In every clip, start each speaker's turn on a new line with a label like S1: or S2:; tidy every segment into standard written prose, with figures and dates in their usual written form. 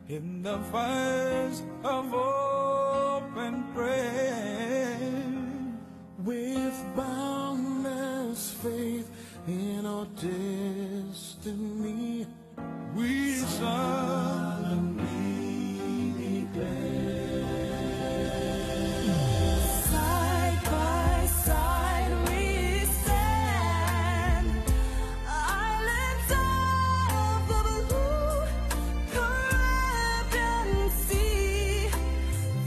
S1: in the fires of open prayer, with boundless faith in our destiny, we solemnly declare. Side by side we stand, islands of the blue Caribbean Sea.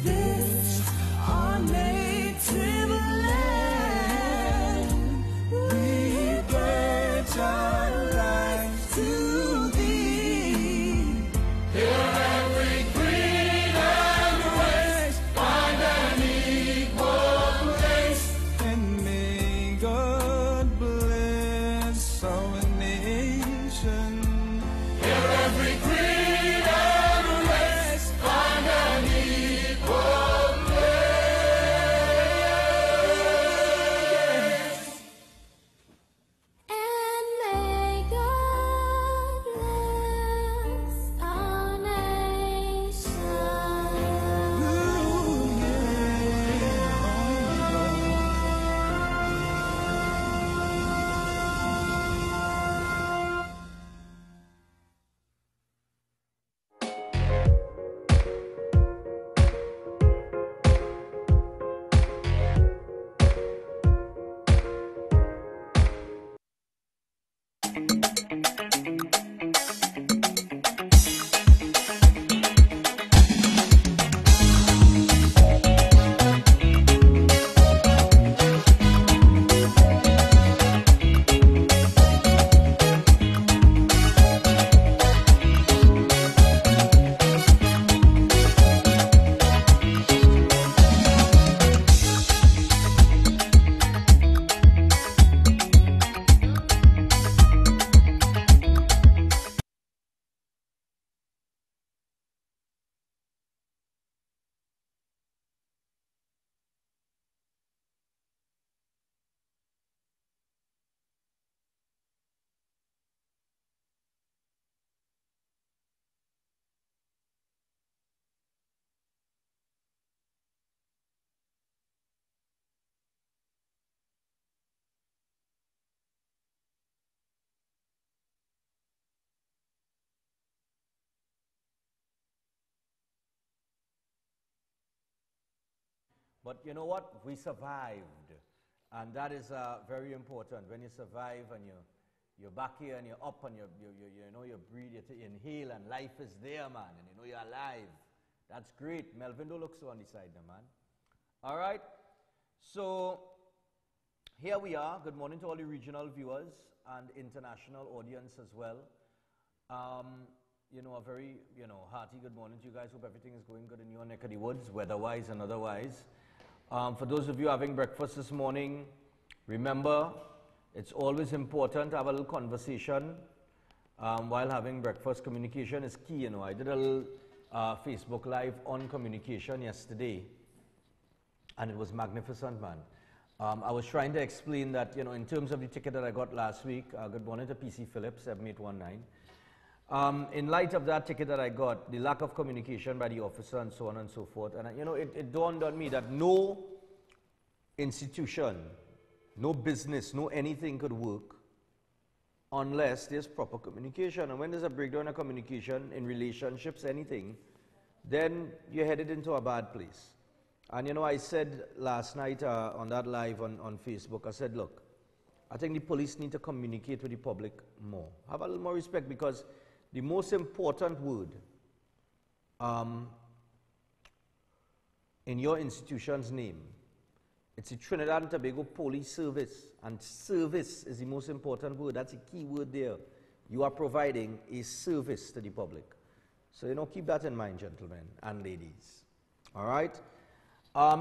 S1: This our native land. We pledge our lives to thee. Here every creed and race find an equal place, and may God bless our nation. Here every creed and race find an equal place.
S2: And may God bless our nation.
S3: But you know what? We survived. And that is very important. When you survive and you're back here and you're up and you know you breathe, you inhale and life is there, man. And you know you're alive. That's great. Melvin, don't look so on the side now, man. All right. So here we are. Good morning to all the regional viewers and international audience as well. You know, a very, hearty good morning to you guys. Hope everything is going good in your neck of the woods, weather-wise and otherwise. For those of you having breakfast this morning, remember, it's always important to have a little conversation while having breakfast. Communication is key, I did a little Facebook Live on communication yesterday, and it was magnificent, man. I was trying to explain that, in terms of the ticket that I got last week, good morning to PC Phillip, 7819. In light of that ticket that I got, the lack of communication by the officer and so on and so forth, and it dawned on me that no institution, no business, no anything could work unless there's proper communication. And when there's a breakdown of communication in relationships, anything, then you're headed into a bad place. And I said last night on that live on Facebook, I said, look, I think the police need to communicate with the public more. Have a little more respect, because the most important word in your institution's name, it's the Trinidad and Tobago Police Service, and service is the most important word. That's a key word there. You are providing a service to the public. So, keep that in mind, gentlemen and ladies. All right?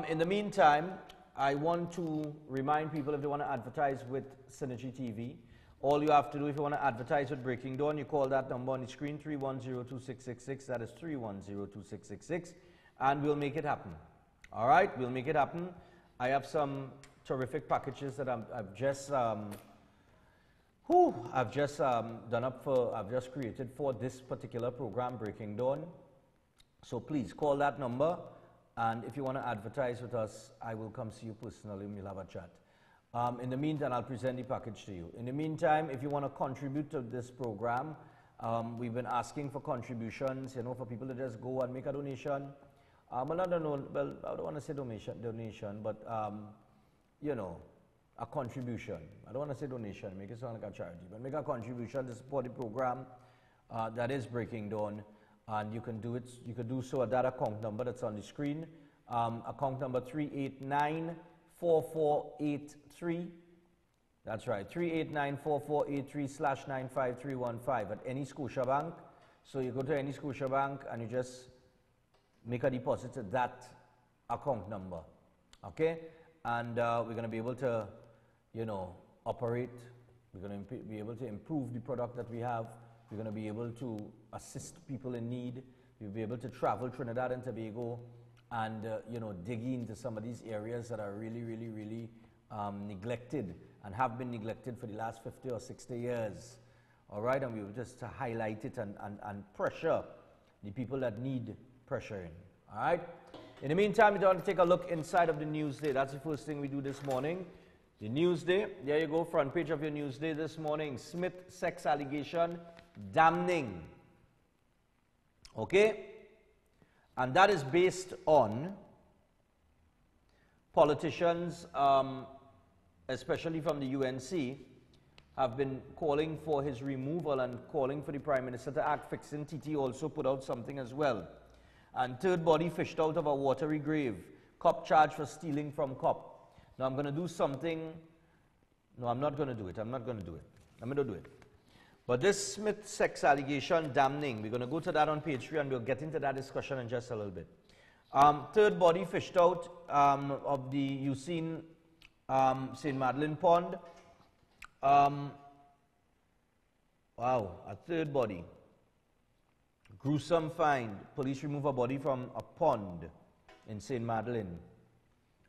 S3: In the meantime, I want to remind people, if they want to advertise with Synergy TV, all you have to do, if you want to advertise with Breaking Dawn, you call that number on the screen, 310-2666. That is 310-2666, and we'll make it happen. All right? We'll make it happen. I have some terrific packages that I've just created for this particular program, Breaking Dawn. So please call that number, and if you want to advertise with us, I will come see you personally and we'll have a chat. In the meantime, I'll present the package to you. In the meantime, if you want to contribute to this program, we've been asking for contributions, you know, for people to just go and make a donation. Well, I don't know, well, I don't want to say donation, but, you know, a contribution. I don't want to say donation, make it sound like a charity, but make a contribution to support the program that is Breaking Dawn. And you can do it, you can do so at that account number that's on the screen. Account number 3894483. That's right, 3894483/95315 at any Scotia bank. So you go to any Scotia bank and you just make a deposit to that account number, okay? And we're going to be able to, you know, operate. We're going to be able to improve the product that we have. We're going to be able to assist people in need. We'll be able to travel Trinidad and Tobago and, you know, dig into some of these areas that are really, really, really neglected and have been neglected for the last 50 or 60 years. All right, and we will just highlight it and pressure the people that need pressuring. All right. In the meantime, we want to take a look inside of the Newsday. That's the first thing we do this morning. The Newsday, there you go, front page of your Newsday this morning. Smith sex allegation damning. Okay? And that is based on politicians, especially from the UNC, have been calling for his removal and calling for the Prime Minister to act. Fixing TT also put out something as well. And third body fished out of a watery grave. Cop charged for stealing from cop. Now I'm going to do something. No, I'm not going to do it. I'm not going to do it. I'm going to do it. But this Smith sex allegation damning, we're going to go to that on page 3 and we'll get into that discussion in just a little bit. Third body fished out of the, you've seen St. Madeleine Pond. Wow, a third body. Gruesome find. Police remove a body from a pond in St. Madeleine.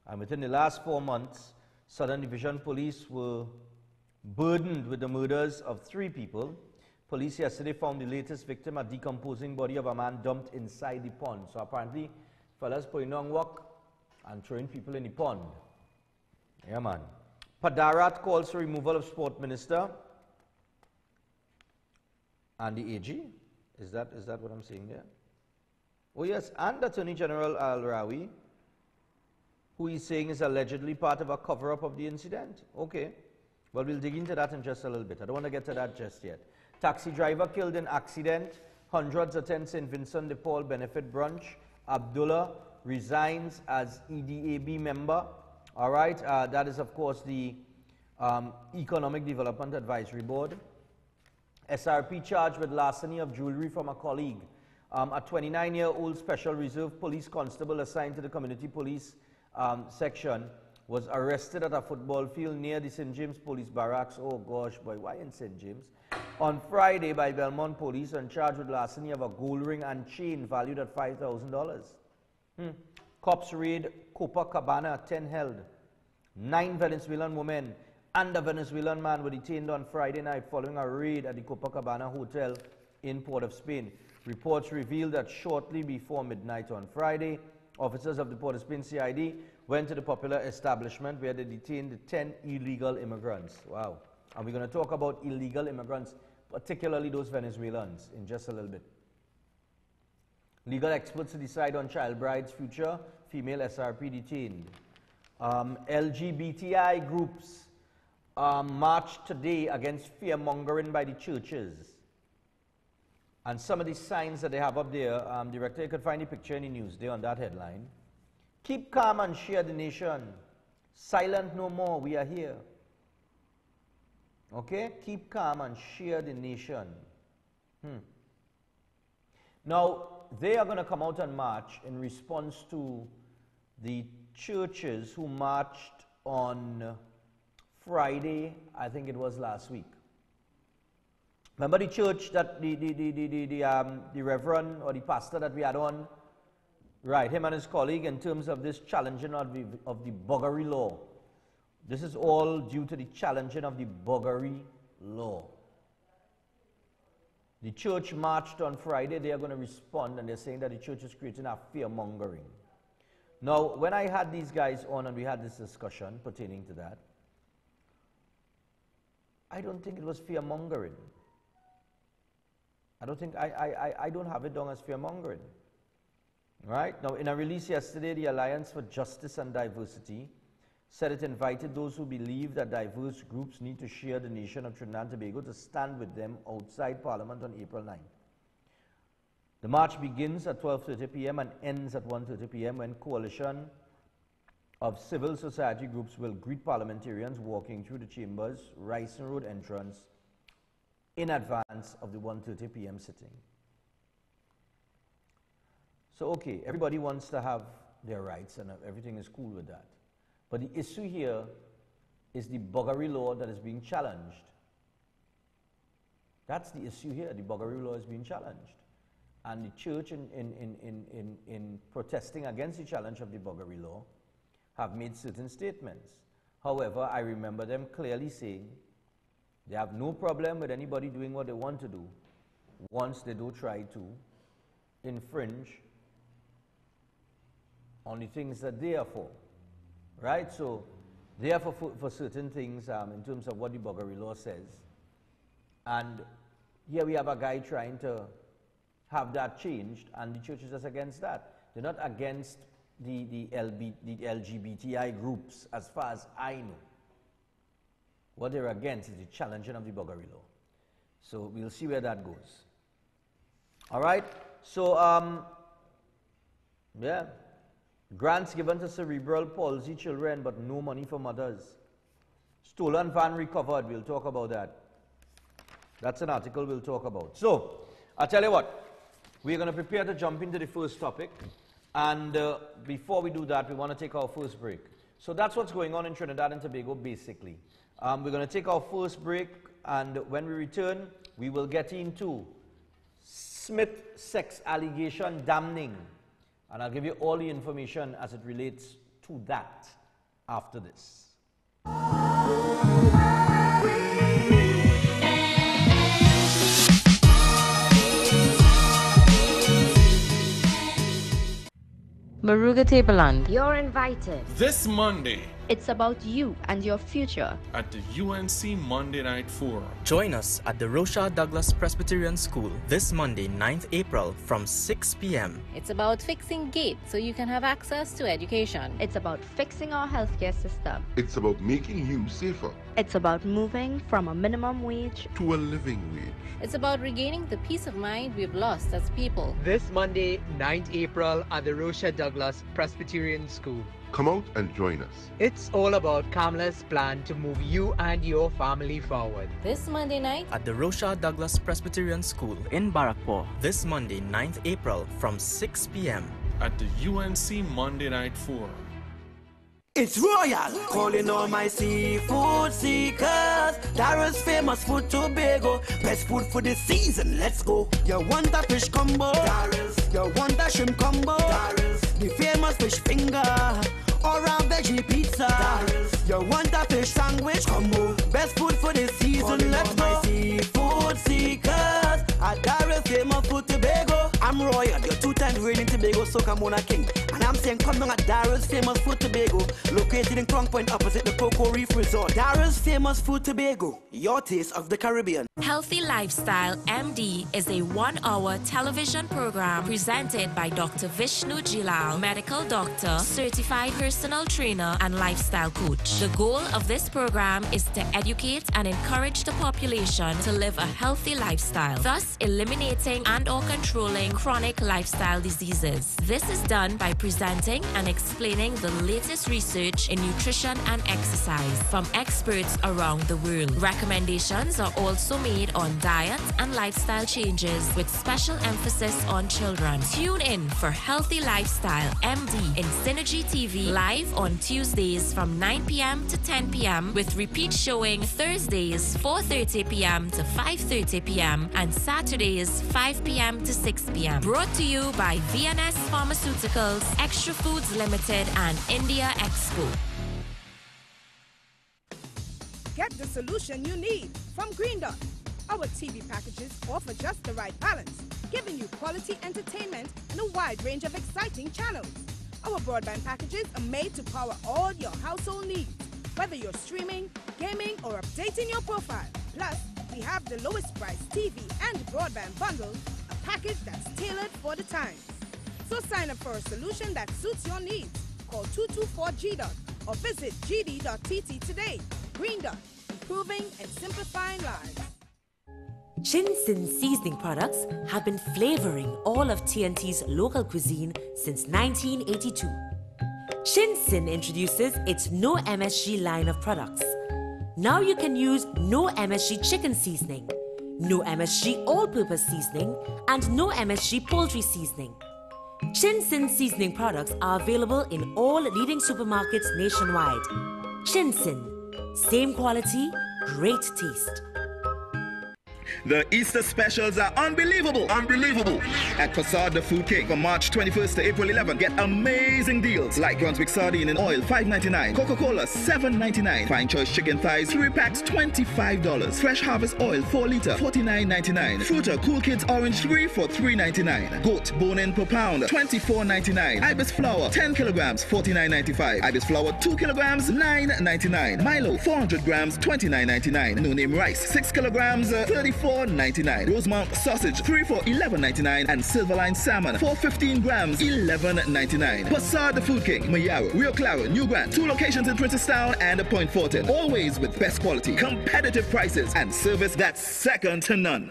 S3: And within the last 4 months, Southern Division Police were burdened with the murders of 3 people. Police yesterday found the latest victim, a decomposing body of a man dumped inside the pond. So apparently, fellas putting on work and throwing people in the pond. Yeah, man. Padarat calls for removal of Sport Minister and the AG. Is that what I'm saying there? Oh yes, and Attorney General Al-Rawi, who he's saying is allegedly part of a cover-up of the incident. Okay, well, we'll dig into that in just a little bit. I don't want to get to that just yet. Taxi driver killed in accident. Hundreds attend St. Vincent de Paul benefit brunch. Abdullah resigns as EDAB member. All right, that is, of course, the Economic Development Advisory Board. SRP charged with larceny of jewelry from a colleague. A 29-year-old Special Reserve Police constable assigned to the Community Police section was arrested at a football field near the St. James Police Barracks. Oh gosh, boy, why in St. James? On Friday by Belmont Police and charged with larceny of a gold ring and chain valued at $5,000. Cops raid Copacabana, 10 held. 9 Venezuelan women and a Venezuelan man were detained on Friday night following a raid at the Copacabana Hotel in Port of Spain. Reports reveal that shortly before midnight on Friday, officers of the Port of Spain CID went to the popular establishment where they detained 10 illegal immigrants. Wow. And we're going to talk about illegal immigrants, particularly those Venezuelans, in just a little bit. Legal experts to decide on child bride's future, female SRP detained. LGBTI groups marched today against fear-mongering by the churches. And some of the signs that they have up there, Director, you could find the picture in the Newsday on that headline. Keep calm and share the nation. Silent no more, we are here. Okay? Keep calm and share the nation. Now, they are going to come out and march in response to the churches who marched on Friday, I think it was last week. Remember the church that the reverend or the pastor that we had on? Right, him and his colleague, in terms of this challenging of the buggery law. This is all due to the challenging of the buggery law. The church marched on Friday. They are going to respond, and they're saying that the church is creating a fear-mongering. Now, when I had these guys on and we had this discussion pertaining to that, I don't think it was fear-mongering. I don't have it down as fear-mongering. Right? Now, in a release yesterday, the Alliance for Justice and Diversity said it invited those who believe that diverse groups need to share the nation of Trinidad and Tobago to stand with them outside Parliament on April 9th. The march begins at 12:30 p.m. and ends at 1:30 p.m. when coalition of civil society groups will greet parliamentarians walking through the chambers, Ryson Road entrance, in advance of the 1:30 p.m. sitting. So, okay, everybody wants to have their rights and everything is cool with that. But the issue here is the buggery law that is being challenged. That's the issue here. The buggery law is being challenged. And the church, in protesting against the challenge of the buggery law, have made certain statements. However, I remember them clearly saying they have no problem with anybody doing what they want to do once they do try to infringe on the things that they are for. Right? So, they are for certain things in terms of what the buggery law says. And here we have a guy trying to have that changed, and the church is just against that. They're not against the LGBTI groups, as far as I know. What they're against is the challenging of the buggery law. So we'll see where that goes. All right? So, yeah. Grants given to cerebral palsy children, but no money for mothers. Stolen van recovered. We'll talk about that. That's an article we'll talk about. So, I'll tell you what. We're going to prepare to jump into the first topic. And before we do that, we want to take our first break. So that's what's going on in Trinidad and Tobago, basically. We're going to take our first break, and when we return, we will get into Smith sex allegation damning. And I'll give you all the information as it relates to that after this.
S4: Maruga Tableland.
S5: You're invited.
S6: This Monday
S7: It's about you and your future.
S6: at the UNC Monday Night Forum.
S8: Join us at the Rochelle Douglas Presbyterian School this Monday, 9th April from 6 p.m.
S9: It's about fixing gates so you can have access to education.
S7: It's about fixing our healthcare system.
S10: It's about making you safer.
S7: It's about moving from a minimum wage
S10: To a living wage.
S9: It's about regaining the peace of mind we've lost as people.
S11: This Monday, 9th April at the Rochelle Douglas Presbyterian School.
S10: Come out and join us.
S11: It's all about Kamala's plan to move you and your family forward.
S9: This Monday night,
S8: At the Rochelle Douglas Presbyterian School in Barrackpore this Monday, 9th April from 6 p.m.
S6: At the UNC Monday Night Forum.
S1: It's Royal, calling all my seafood seekers. Daryl's famous food Tobago, best food for the season. Let's go. You want a fish combo? Daryl's. You want a shrimp combo? Daryl's. The famous fish finger or a veggie pizza. Daryl's. You want a fish sandwich combo? Best food for the season. Let's go. My seafood seekers at Daryl's famous food Tobago. I'm Royal, your two-time reigning Tobago Soca Mona King, and I'm saying come down at Daryl's famous food Tobago, located in Crown Point opposite the Cocoa Reef Resort. Daryl's famous food Tobago, your taste of the Caribbean.
S12: Healthy Lifestyle MD is a 1-hour television program presented by Dr. Vishnu Jilal, medical doctor, certified personal trainer, and lifestyle coach. The goal of this program is to educate and encourage the population to live a healthy lifestyle, thus eliminating and/or controlling chronic lifestyle diseases. This is done by presenting and explaining the latest research in nutrition and exercise from experts around the world. Recommendations are also made on diet and lifestyle changes with special emphasis on children. Tune in for Healthy Lifestyle MD in Synergy TV live on Tuesdays from 9 p.m. to 10 p.m. with repeat showing Thursdays 4:30 p.m. to 5:30 p.m. and Saturdays 5 p.m. to 6 p.m. Brought to you by VNS Pharmaceuticals, Extra Foods Limited, and India Expo.
S13: Get the solution you need from Green Dot.
S5: Our TV packages offer just the right balance, giving you quality entertainment and a wide range of exciting channels. Our broadband packages are made to power all your household needs, whether you're streaming, gaming, or updating your profile. Plus, we have the lowest price TV and broadband bundle, a package that's tailored for the times. So sign up for a solution that suits your needs. Call 224-GDOT or visit gd.tt today. Green Dot, improving and simplifying lives.
S13: Chin-Sin seasoning products have been flavoring all of TNT's local cuisine since 1982. Chin-Sin introduces its no MSG line of products. Now you can use no MSG chicken seasoning, no MSG all-purpose seasoning, and no MSG poultry seasoning. Chin-Sin seasoning products are available in all leading supermarkets nationwide. Chin-Sin, same quality, great taste.
S14: The Easter specials are unbelievable. At Facade the Food King from March 21st to April 11th. Get amazing deals like Brunswick sardine in oil, $5.99. Coca-Cola, $7.99. Fine choice chicken thighs, 3 packs, $25. Fresh Harvest oil, 4 liter, $49.99. Fruiter Cool Kids orange 3 for $3.99. Goat bone-in per pound, $24.99. Ibis flour, 10 kilograms, $49.95. Ibis flour, 2 kilograms, $9.99. Milo, 400 grams, $29.99. No-name rice, 6 kilograms, $34.99. Rosemount sausage, 3 for $11.99. And Silverline salmon, 415 grams, $11.99. Passard the Food King, Mayaro, Rio Claro, New Grant. 2 locations in Princestown and Point Fortin. Always with best quality, competitive prices, and service that's second to none.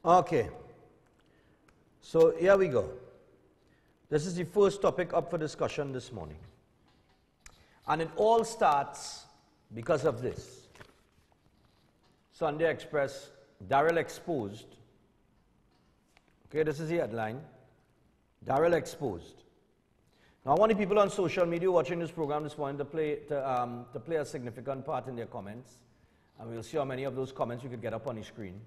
S3: Okay. So here we go. This is the first topic up for discussion this morning. And it all starts because of this. Sunday Express, Darrell exposed. Okay, this is the headline. Darrell exposed. Now I want the people on social media watching this program this morning to play a significant part in their comments. And we'll see how many of those comments we could get up on the screen.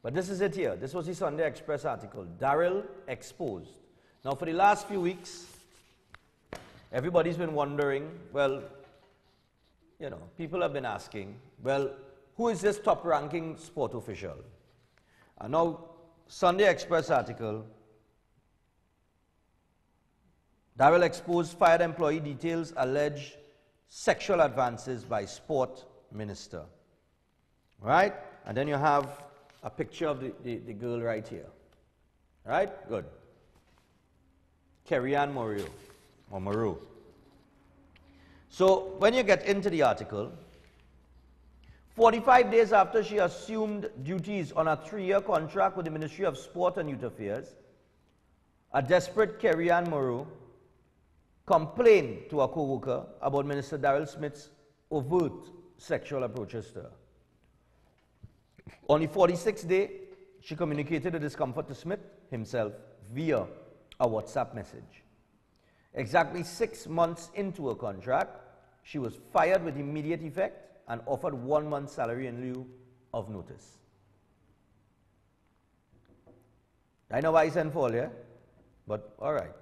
S3: But this is it here. This was the Sunday Express article. Darrell exposed. Now, for the last few weeks, everybody's been wondering, well, you know, people have been asking, well, who is this top-ranking sport official? And now, Sunday Express article, Darrell exposed fired employee details allege sexual advances by sport minister. Right? And then you have a picture of the girl right here. Right? Good. Kerry-Ann Moreau, or Moreau. So, when you get into the article, 45 days after she assumed duties on a 3-year contract with the Ministry of Sport and Youth Affairs, a desperate Kerry-Ann Moreau complained to a co-worker about Minister Darrell Smith's overt sexual approaches to her. On the 46th day, she communicated the discomfort to Smith himself via a WhatsApp message. Exactly 6 months into her contract, she was fired with immediate effect and offered 1 month's salary in lieu of notice. I know why I sent for all, yeah? But all right.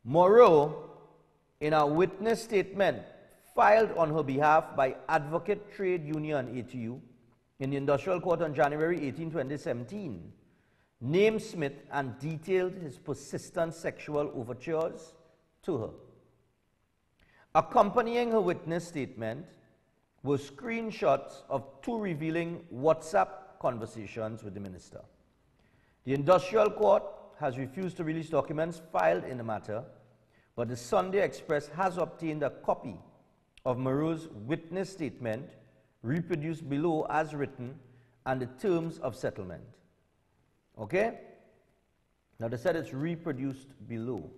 S3: Moreau, in a witness statement filed on her behalf by Advocate Trade Union ATU in the Industrial Court on January 18, 2017, named Smith and detailed his persistent sexual overtures to her. Accompanying her witness statement were screenshots of 2 revealing WhatsApp conversations with the minister. The Industrial Court has refused to release documents filed in the matter, but the Sunday Express has obtained a copy of Moreau's witness statement, reproduced below as written, and the terms of settlement. Okay? Now they said it's reproduced below.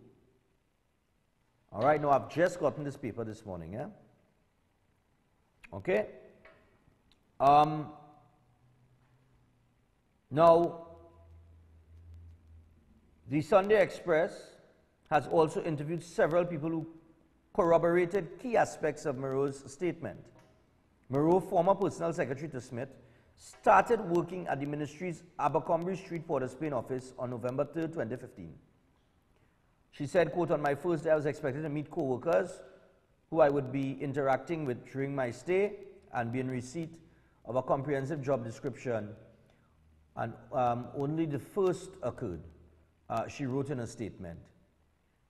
S3: All right, now I've just gotten this paper this morning, yeah? Okay? Now, the Sunday Express has also interviewed several people who corroborated key aspects of Moreau's statement. Moreau, former personal secretary to Smith, started working at the ministry's Abercrombie Street Port of Spain office on November 3rd, 2015. She said, quote, on my first day I was expected to meet co-workers who I would be interacting with during my stay and be in receipt of a comprehensive job description, and only the first occurred, she wrote in a statement.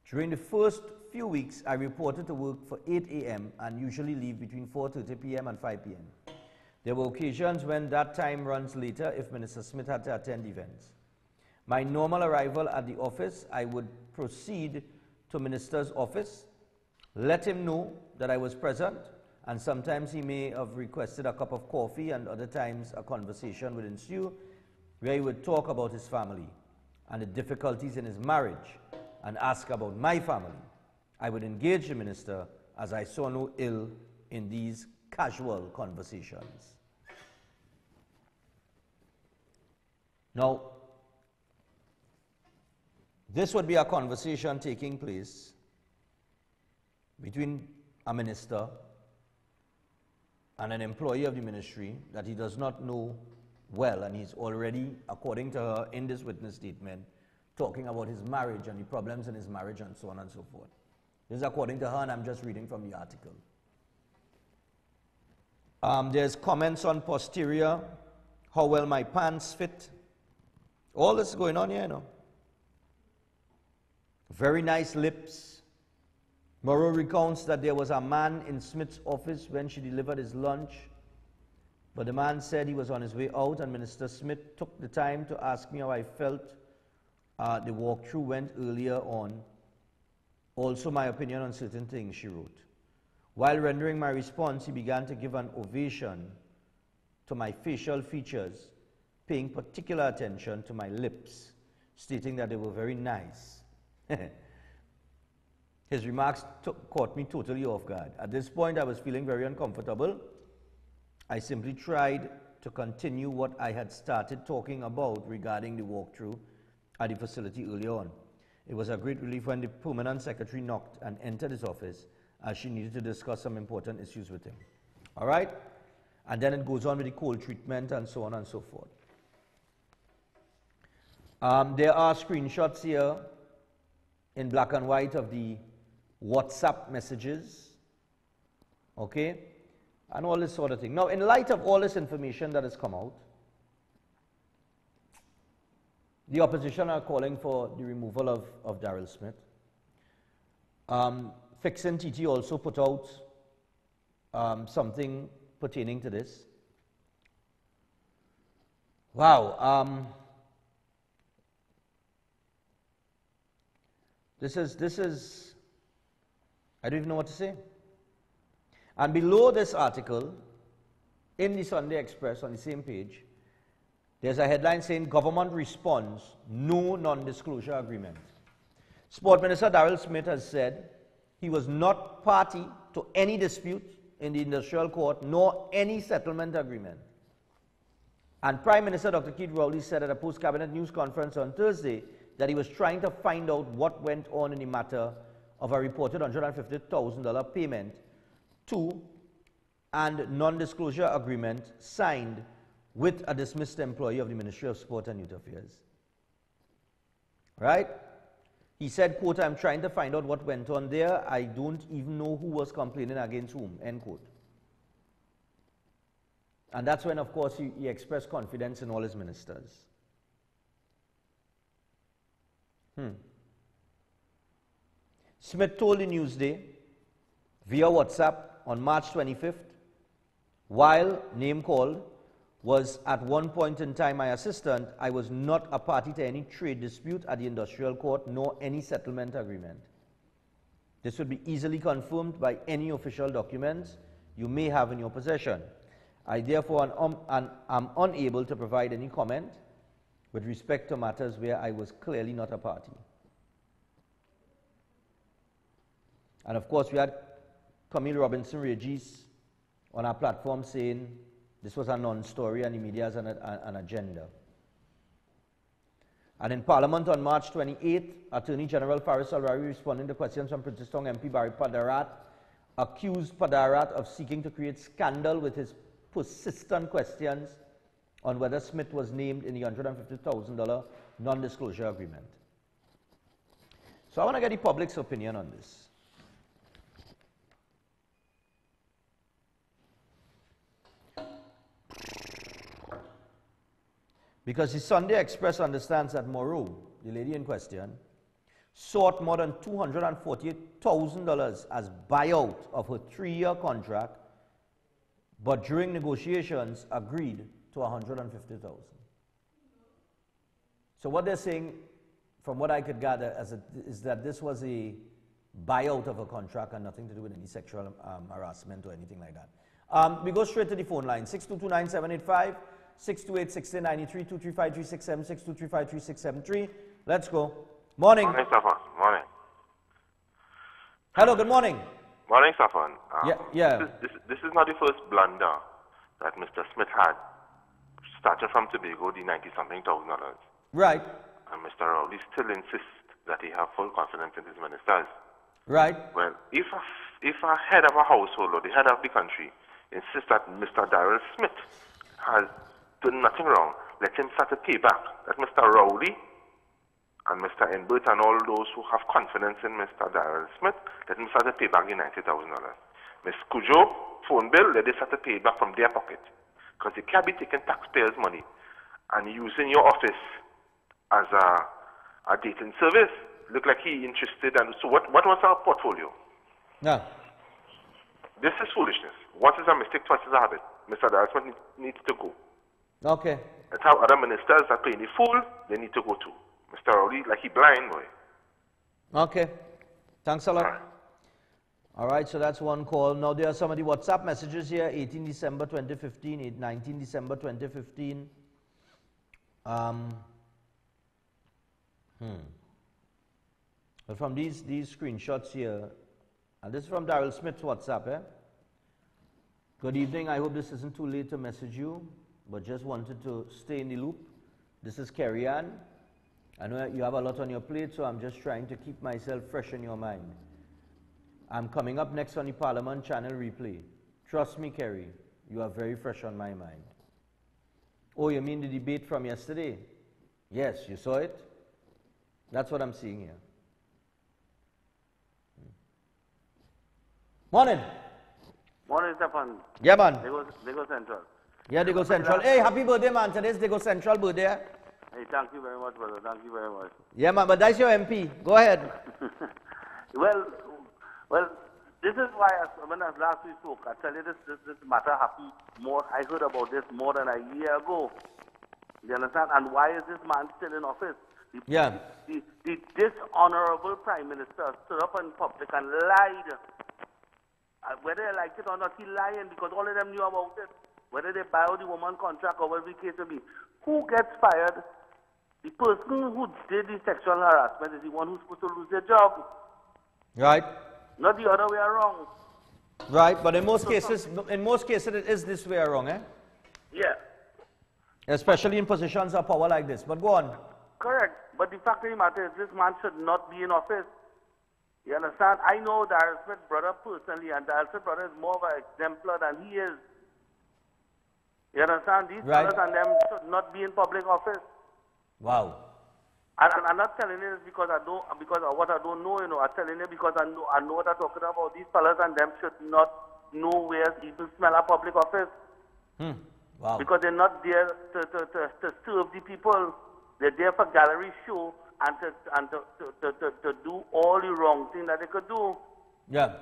S3: During the first few weeks, I reported to work for 8 a.m. and usually leave between 4:30 p.m. and 5 p.m. There were occasions when that time runs later if Minister Smith had to attend events. My normal arrival at the office, I would proceed to Minister's office, let him know that I was present, and sometimes he may have requested a cup of coffee, and other times a conversation would ensue where he would talk about his family and the difficulties in his marriage and ask about my family. I would engage the minister as I saw no ill in these casual conversations. Now, this would be a conversation taking place between a minister and an employee of the ministry that he does not know well, and he's already, according to her in this witness statement, talking about his marriage and the problems in his marriage and so on and so forth. This is according to her, and I'm just reading from the article. There's comments on posterior, how well my pants fit. All this is going on here, you know. Very nice lips. Moreau recounts that there was a man in Smith's office when she delivered his lunch, but the man said he was on his way out, and Minister Smith took the time to ask me how I felt. The walkthrough went earlier on. Also my opinion on certain things, she wrote. While rendering my response, he began to give an ovation to my facial features, paying particular attention to my lips, stating that they were very nice. His remarks caught me totally off guard. At this point, I was feeling very uncomfortable. I simply tried to continue what I had started talking about regarding the walkthrough at the facility earlier on. It was a great relief when the permanent secretary knocked and entered his office, as she needed to discuss some important issues with him. All right? And then it goes on with the cold treatment and so on and so forth. There are screenshots here in black and white of the WhatsApp messages, okay, and all this sort of thing. Now, in light of all this information that has come out, the opposition are calling for the removal of Daryl Smith. Fixin' TT also put out something pertaining to this. Wow. This is, I don't even know what to say. And below this article, in the Sunday Express on the same page, there's a headline saying, government responds, no non-disclosure agreement. Sport Minister Daryl Smith has said he was not party to any dispute in the industrial court, nor any settlement agreement. And Prime Minister Dr. Keith Rowley said at a post-cabinet news conference on Thursday that he was trying to find out what went on in the matter of a reported $150,000 payment to and non-disclosure agreement signed with a dismissed employee of the Ministry of Sport and Youth Affairs. Right? He said, quote, I'm trying to find out what went on there. I don't even know who was complaining against whom, end quote. And that's when, of course, he expressed confidence in all his ministers. Smith told the Newsday via WhatsApp on March 25th, while name called was at one point in time my assistant, I was not a party to any trade dispute at the industrial court nor any settlement agreement. This would be easily confirmed by any official documents you may have in your possession. I therefore am unable to provide any comment with respect to matters where I was clearly not a party. And of course, we had Camille Robinson Regis on our platform saying this was a non-story and the media has an agenda. And in Parliament on March 28th, Attorney General Faris Al-Rawi, responding to questions from Princess Tong MP Barry Padarat, accused Padarat of seeking to create scandal with his persistent questions on whether Smith was named in the $150,000 non-disclosure agreement. So I want to get the public's opinion on this. Because the Sunday Express understands that Moreau, the lady in question, sought more than $248,000 as buyout of her 3-year contract, but during negotiations agreed to $150,000. So what they're saying, from what I could gather, is that this was a buyout of a contract and nothing to do with any sexual harassment or anything like that. We go straight to the phone line, 622-9785, 628-1693, 235-367, 623-5373. Let's go. Morning.
S15: Morning, Stephan. Morning.
S3: Hello, good morning.
S15: Morning, Stephan.
S3: Yeah.
S15: This is not the first blunder that Mr. Smith had, starting from Tobago, the $90-something thousand.
S3: Right.
S15: And Mr. Rowley still insists that he have full confidence in his ministers.
S3: Right.
S15: Well, if a head of a household or the head of the country insists that Mr. Darrell Smith has done nothing wrong, let him start to pay back. That Mr. Rowley and Mr. Enbert and all those who have confidence in Mr. Darrell Smith, let them start to pay back the $90,000. Ms. Cujo, phone bill, let them start to pay back from their pocket. Because they can't be taking taxpayers' money and using your office as a dating service. Look like he interested. And so what was our portfolio?
S3: Yeah.
S15: This is foolishness. Once is a mistake, twice is a habit. Mr. Darrell Smith needs to go.
S3: Okay.
S15: That's how other ministers are playing the fool, they need to go too. Mr. Rowley, like he blind, boy.
S3: Okay. Thanks a lot. All right, so that's one call. Now there are some of the WhatsApp messages here, 18 December 2015, 19 December 2015. But from these screenshots here, and this is from Darrell Smith's WhatsApp, eh? Good evening, I hope this isn't too late to message you, but just wanted to stay in the loop. This is Kerry Ann. I know you have a lot on your plate, so I'm just trying to keep myself fresh in your mind. I'm coming up next on the Parliament Channel replay. Trust me, Kerry, you are very fresh on my mind. Oh, you mean the debate from yesterday? Yes, you saw it? That's what I'm seeing here. Morning.
S16: Morning, Stephan.
S3: Yeah, man.
S16: They go Central.
S3: Yeah, they go Central. Hey, happy birthday, man. Today's they go Central birthday.
S16: Hey, thank you very much, brother. Thank you very much.
S3: Yeah, man, but that's your MP. Go ahead.
S16: Well, this is why when last we spoke, I tell you this matter happened more. I heard about this more than a year ago. You understand? And why is this man still in office? The dishonorable Prime Minister stood up in public and lied. Whether they like it or not, he lying because all of them knew about it. Whether they buy out the woman contract or whatever the case may be. Who gets fired? The person who did the sexual harassment is the one who's supposed to lose their job.
S3: Right.
S16: Not the other way around.
S3: Right, but in most cases it is this way around, eh?
S16: Yeah.
S3: Especially in positions of power like this. But go on.
S16: Correct. But the fact of the matter is this man should not be in office. You understand? I know Darrell Smith's brother personally, and Darrell Smith's brother is more of an exemplar than he is. You understand? These fellas and them should not be in public office.
S3: Wow.
S16: And I'm not telling you this because of what I don't know, you know. I'm telling you because I know what I'm talking about. These fellas and them should not know where even smell a public office.
S3: Wow.
S16: Because they're not there to serve the people. They're there for gallery show and to do all the wrong thing that they could do.
S3: Yeah.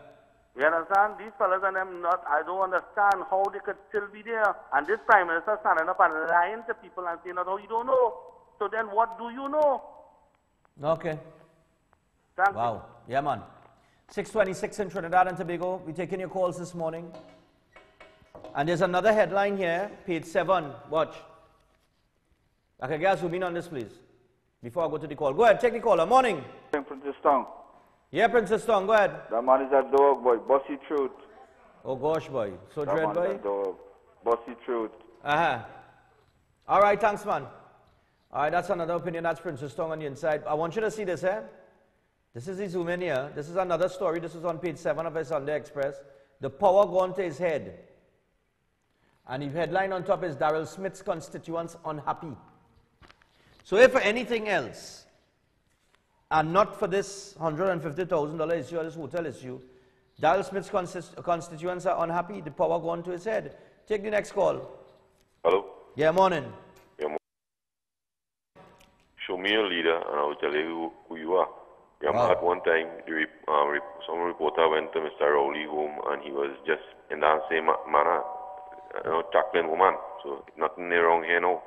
S16: You understand? These fellas and them I don't understand how they could still be there. And this Prime Minister standing up and lying to people and saying, no, you don't know. So then what do you know?
S3: Okay.
S16: Thank
S3: you. Yeah, man. 6:26 in Trinidad and Tobago. We're taking your calls this morning. And there's another headline here, page 7. Watch. Okay, guys, zoom in on this, please. Before I go to the call. Go ahead, take the caller. Morning.
S17: Princess Tong.
S3: Yeah, Princess Tong, go ahead.
S17: That man is a dog, boy. Bossy truth.
S3: Oh, gosh, boy. So
S17: that
S3: dread, boy?
S17: That man is a dog. Bossy truth.
S3: All right, thanks, man. All right, that's another opinion. That's Princess Tong on the inside. I want you to see this, eh? This is the zoom in here. This is another story. This is on page 7 of the Sunday Express. The power gone to his head. And the headline on top is Daryl Smith's constituents unhappy. So if for anything else, and not for this $150,000 issue or this hotel issue, Daryl Smith's constituents are unhappy, the power gone to his head. Take the next call.
S18: Hello?
S3: Yeah, morning.
S18: Yeah, show me your leader and I will tell you who you are. Yeah, at one time, some reporter went to Mr. Rowley home and he was just in that same manner, tackling woman. So nothing wrong here now.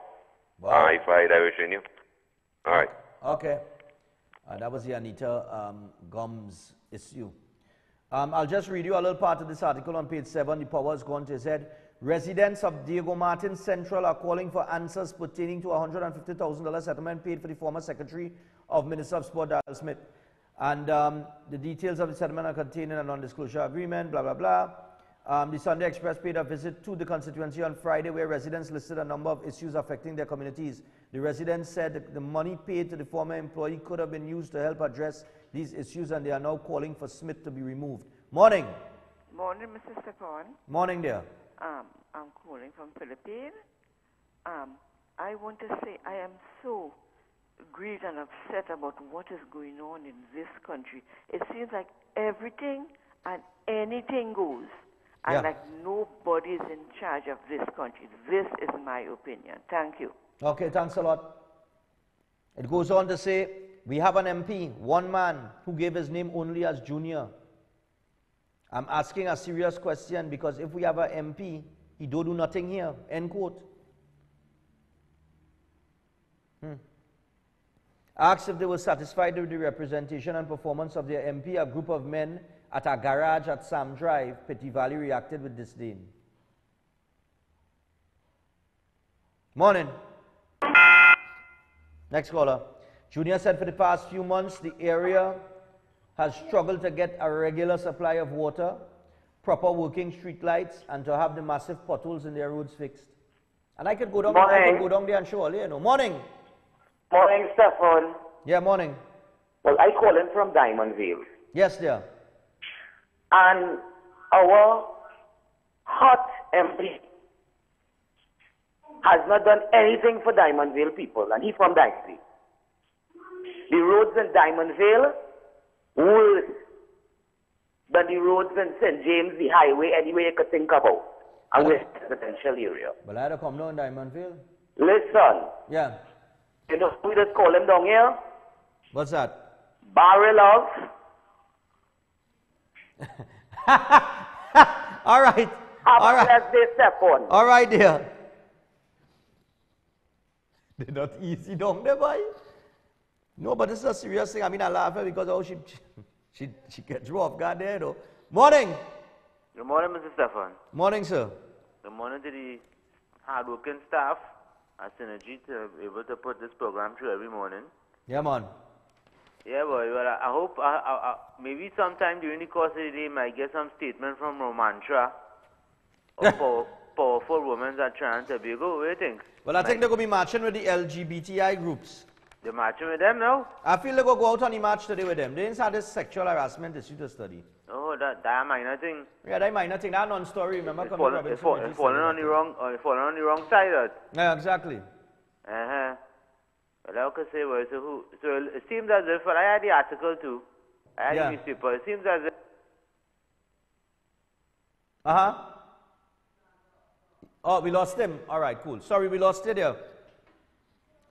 S3: Wow.
S18: I fight, I wish in you. All right.
S3: Okay. That was the Anita Gums issue. I'll just read you a little part of this article on page 7. The power has gone to his head. Residents of Diego Martin Central are calling for answers pertaining to a $150,000 settlement paid for the former Secretary of Minister of Sport, Daryl Smith. And the details of the settlement are contained in a non-disclosure agreement, blah, blah, blah. The Sunday Express paid a visit to the constituency on Friday where residents listed a number of issues affecting their communities. The residents said that the money paid to the former employee could have been used to help address these issues and they are now calling for Smith to be removed. Morning.
S19: Morning, Mr. Stephan.
S3: Morning, dear.
S19: I'm calling from Philippines. I want to say I am so grieved and upset about what is going on in this country. It seems like everything and anything goes. And like nobody is in charge of this country. This is my opinion. Thank you.
S3: Okay, thanks a lot. It goes on to say, we have an MP, one man, who gave his name only as Junior. I'm asking a serious question because if we have an MP, he don't do nothing here. End quote. Asked if they were satisfied with the representation and performance of their MP, a group of men at a garage at Sam Drive, Petty Valley reacted with disdain. Morning. Next caller. Junior said for the past few months, the area has struggled to get a regular supply of water, proper working street lights, and to have the massive potholes in their roads fixed. And I could go down, there and show all, you know. Morning.
S20: Morning, Stephan.
S3: Yeah, morning.
S20: Well, I call in from Diamondville.
S3: Yes, dear.
S20: And our hot MP has not done anything for Diamondville people, and he's from Dicey. The roads in Diamondville worse than the roads in St. James, the highway, anywhere you could think about. And we're in a residential area.
S3: But I had to come down in Diamondville.
S20: Listen.
S3: Yeah.
S20: You know who we just call him down here?
S3: What's that?
S20: Barrel of.
S3: All right.
S20: All right. Let's step on.
S3: All right, dear. They're not easy down there, boy. No, but this is a serious thing. I mean, I laugh at because oh, she gets you off guard there, though. Morning.
S21: Good morning, Mr. Stephan.
S3: Morning, sir.
S21: Good morning to the hard-working staff at Synergy to be able to put this program through every morning.
S3: Yeah, man.
S21: Yeah, boy. Well, I hope maybe sometime during the course of the day, might get some statement from Romantra or powerful women at Trinidad and Tobago. What do you think?
S3: Well, I think they're going to be marching with the LGBTI groups.
S21: They're marching with them now?
S3: I feel they're going to go out on the march today with them. They didn't have this sexual harassment issue to study.
S21: Oh, that minor thing.
S3: Yeah, that minor thing. That non-story. Remember,
S21: it's falling on the wrong side.
S3: Yeah, exactly.
S21: Well, I could say, well, so it seems as if, I had the article too. I had the newspaper. It seems as if.
S3: Oh, we lost him. All right, cool. Sorry, we lost it here.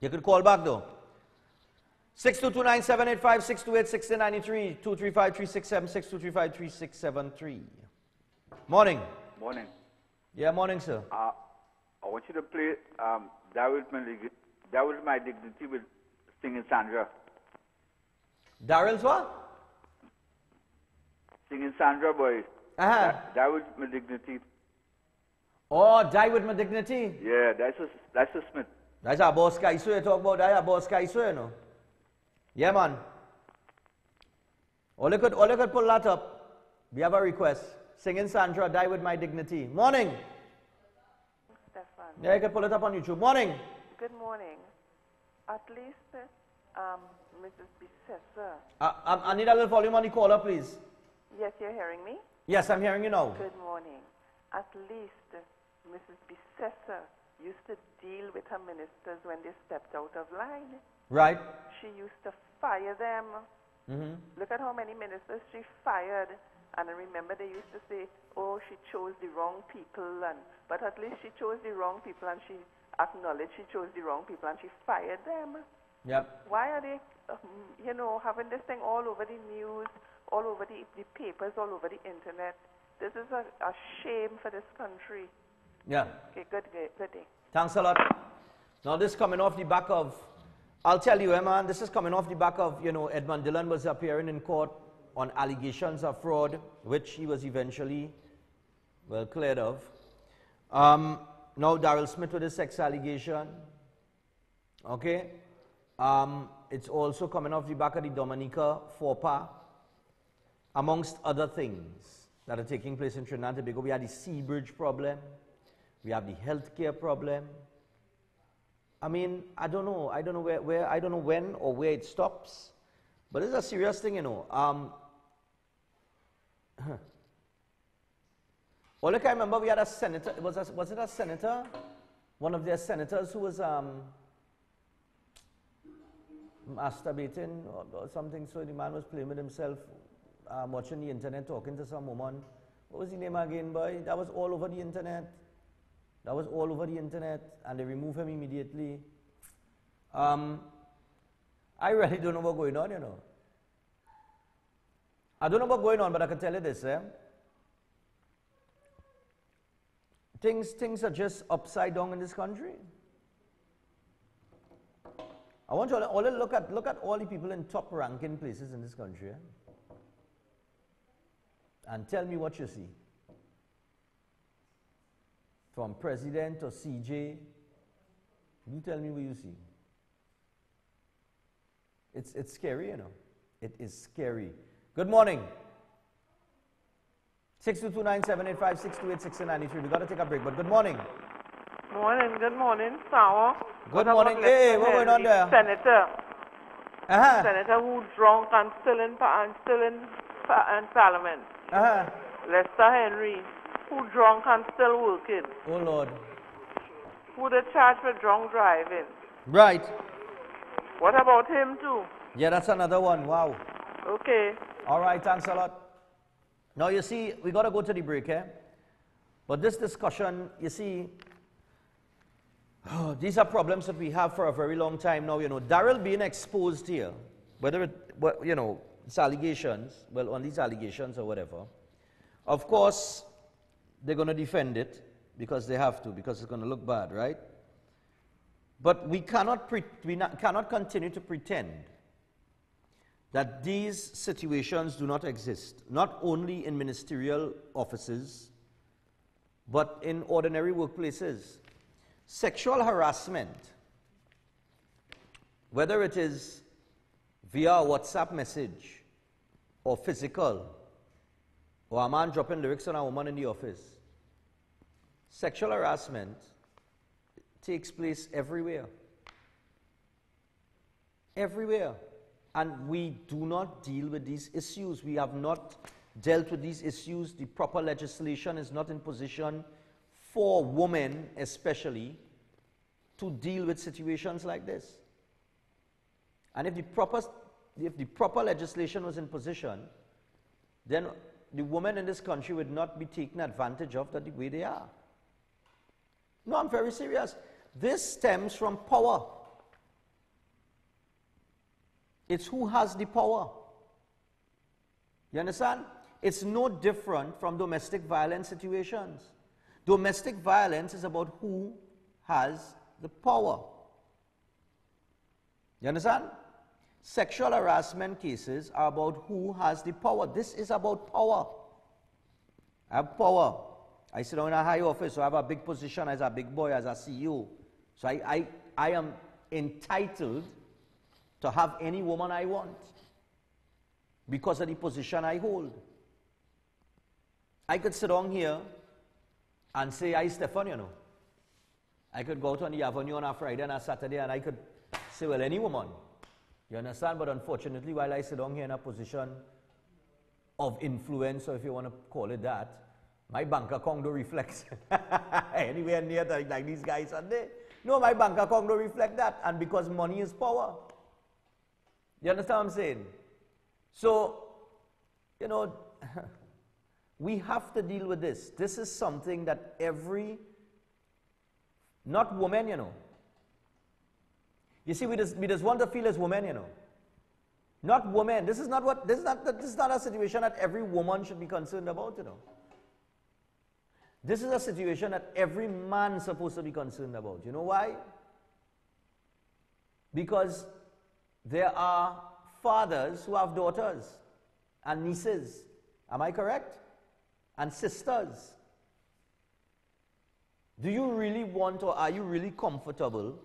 S3: You could call back though. 622-9785, 628-1693, 235-367, 623-53673. Morning.
S17: Morning.
S3: Yeah, morning, sir.
S17: I want you to play Daryl My Dignity with Singing Sandra.
S3: Daryl's what?
S17: Singing Sandra, boy. Daryl My Dignity.
S3: Oh, Die With My Dignity?
S17: Yeah, that's a Smith.
S3: That's our boss guy, so you talk about that, our boss guy, so you know. Yeah, man. All you could pull that up. We have a request. Singing Sandra, Die With My Dignity. Morning.
S19: Stephan.
S3: Yeah, you can pull it up on YouTube. Morning.
S19: Good morning. At least, Mrs. Bissessa.
S3: I need a little volume on the caller, please.
S19: Yes, you're hearing me?
S3: Yes, I'm hearing you now.
S19: Good morning. At least
S2: Mrs. Bissessa used to deal with her ministers when they stepped out of line.
S3: Right.
S2: She used to fire them. Look at how many ministers she fired. And I remember they used to say, oh, she chose the wrong people. But at least she chose the wrong people, and she acknowledged she chose the wrong people, and she fired them.
S3: Yep.
S2: Why are they, having this thing all over the news, all over the papers, all over the internet? This is a shame for this country.
S3: Yeah.
S2: Okay, good day.
S3: Thanks a lot. Now, this coming off the back of, I'll tell you, man, this is coming off the back of, Edmund Dillon was appearing in court on allegations of fraud, which he was eventually, cleared of. Now, Daryl Smith with his sex allegation. Okay. It's also coming off the back of the Dominica FOPA, amongst other things that are taking place in Trinidad and Tobago. We have the Sea Bridge problem. We have the healthcare problem. I mean, I don't know where I don't know when or where it stops, but it's a serious thing, All I can remember, we had a senator. Was it a senator? One of their senators who was masturbating or something. So the man was playing with himself, watching the internet, talking to some woman. What was his name again, boy? That was all over the internet. And they removed him immediately. I really don't know what's going on, I don't know what's going on, but I can tell you this, Things are just upside down in this country. I want you all to look at all the people in top ranking places in this country, and tell me what you see. From president to CJ, you tell me what you see. It's scary, It is scary. Good morning. 622-978-5628-1693. We got to take a break, but good morning.
S2: Good morning, Sawa.
S3: Good morning. Hey, what's going on there?
S2: Senator. Senator who drunk and still in Parliament. Lester Henry, who drunk and still working.
S3: Oh, Lord.
S2: Who they charge for drunk driving.
S3: Right.
S2: What about him too?
S3: Yeah, that's another one. Wow.
S2: Okay.
S3: All right, thanks a lot. Now, you see, we got to go to the break, But this discussion, you see, these are problems that we have for a very long time now, Daryl being exposed here, whether it's allegations, on these allegations or whatever. Of course, they're going to defend it because they have to, because it's going to look bad, right? But we cannot continue to pretend that these situations do not exist, not only in ministerial offices, but in ordinary workplaces. Sexual harassment, whether it is via a WhatsApp message or physical, or a man dropping lyrics on a woman in the office, sexual harassment takes place everywhere. Everywhere. And we do not deal with these issues. We have not dealt with these issues. The proper legislation is not in position for women especially to deal with situations like this. And if the proper legislation was in position, then the women in this country would not be taken advantage of the way they are. No, I'm very serious. This stems from power. It's who has the power. You understand? It's no different from domestic violence situations. Domestic violence is about who has the power. You understand? Sexual harassment cases are about who has the power. This is about power. I have power. I sit down in a high office, so I have a big position as a big boy, as a CEO. So I am entitled to have any woman I want because of the position I hold. I could sit down here and say, "I, Stephan, I could go out on the avenue on a Friday and a Saturday and I could say, well, any woman. You understand? But unfortunately, while I sit down here in a position of influence, or if you want to call it that, My bank account don't reflect anywhere near like these guys are there. No, my bank account don't reflect that. And because money is power. You understand what I'm saying? So, you know, we have to deal with this. This is something that not women, you know. You see, we just want to feel as women, you know. Not women. This is not a situation that every woman should be concerned about, you know. This is a situation that every man is supposed to be concerned about. You know why? Because there are fathers who have daughters and nieces. Am I correct? And sisters. Do you really want, or are you really comfortable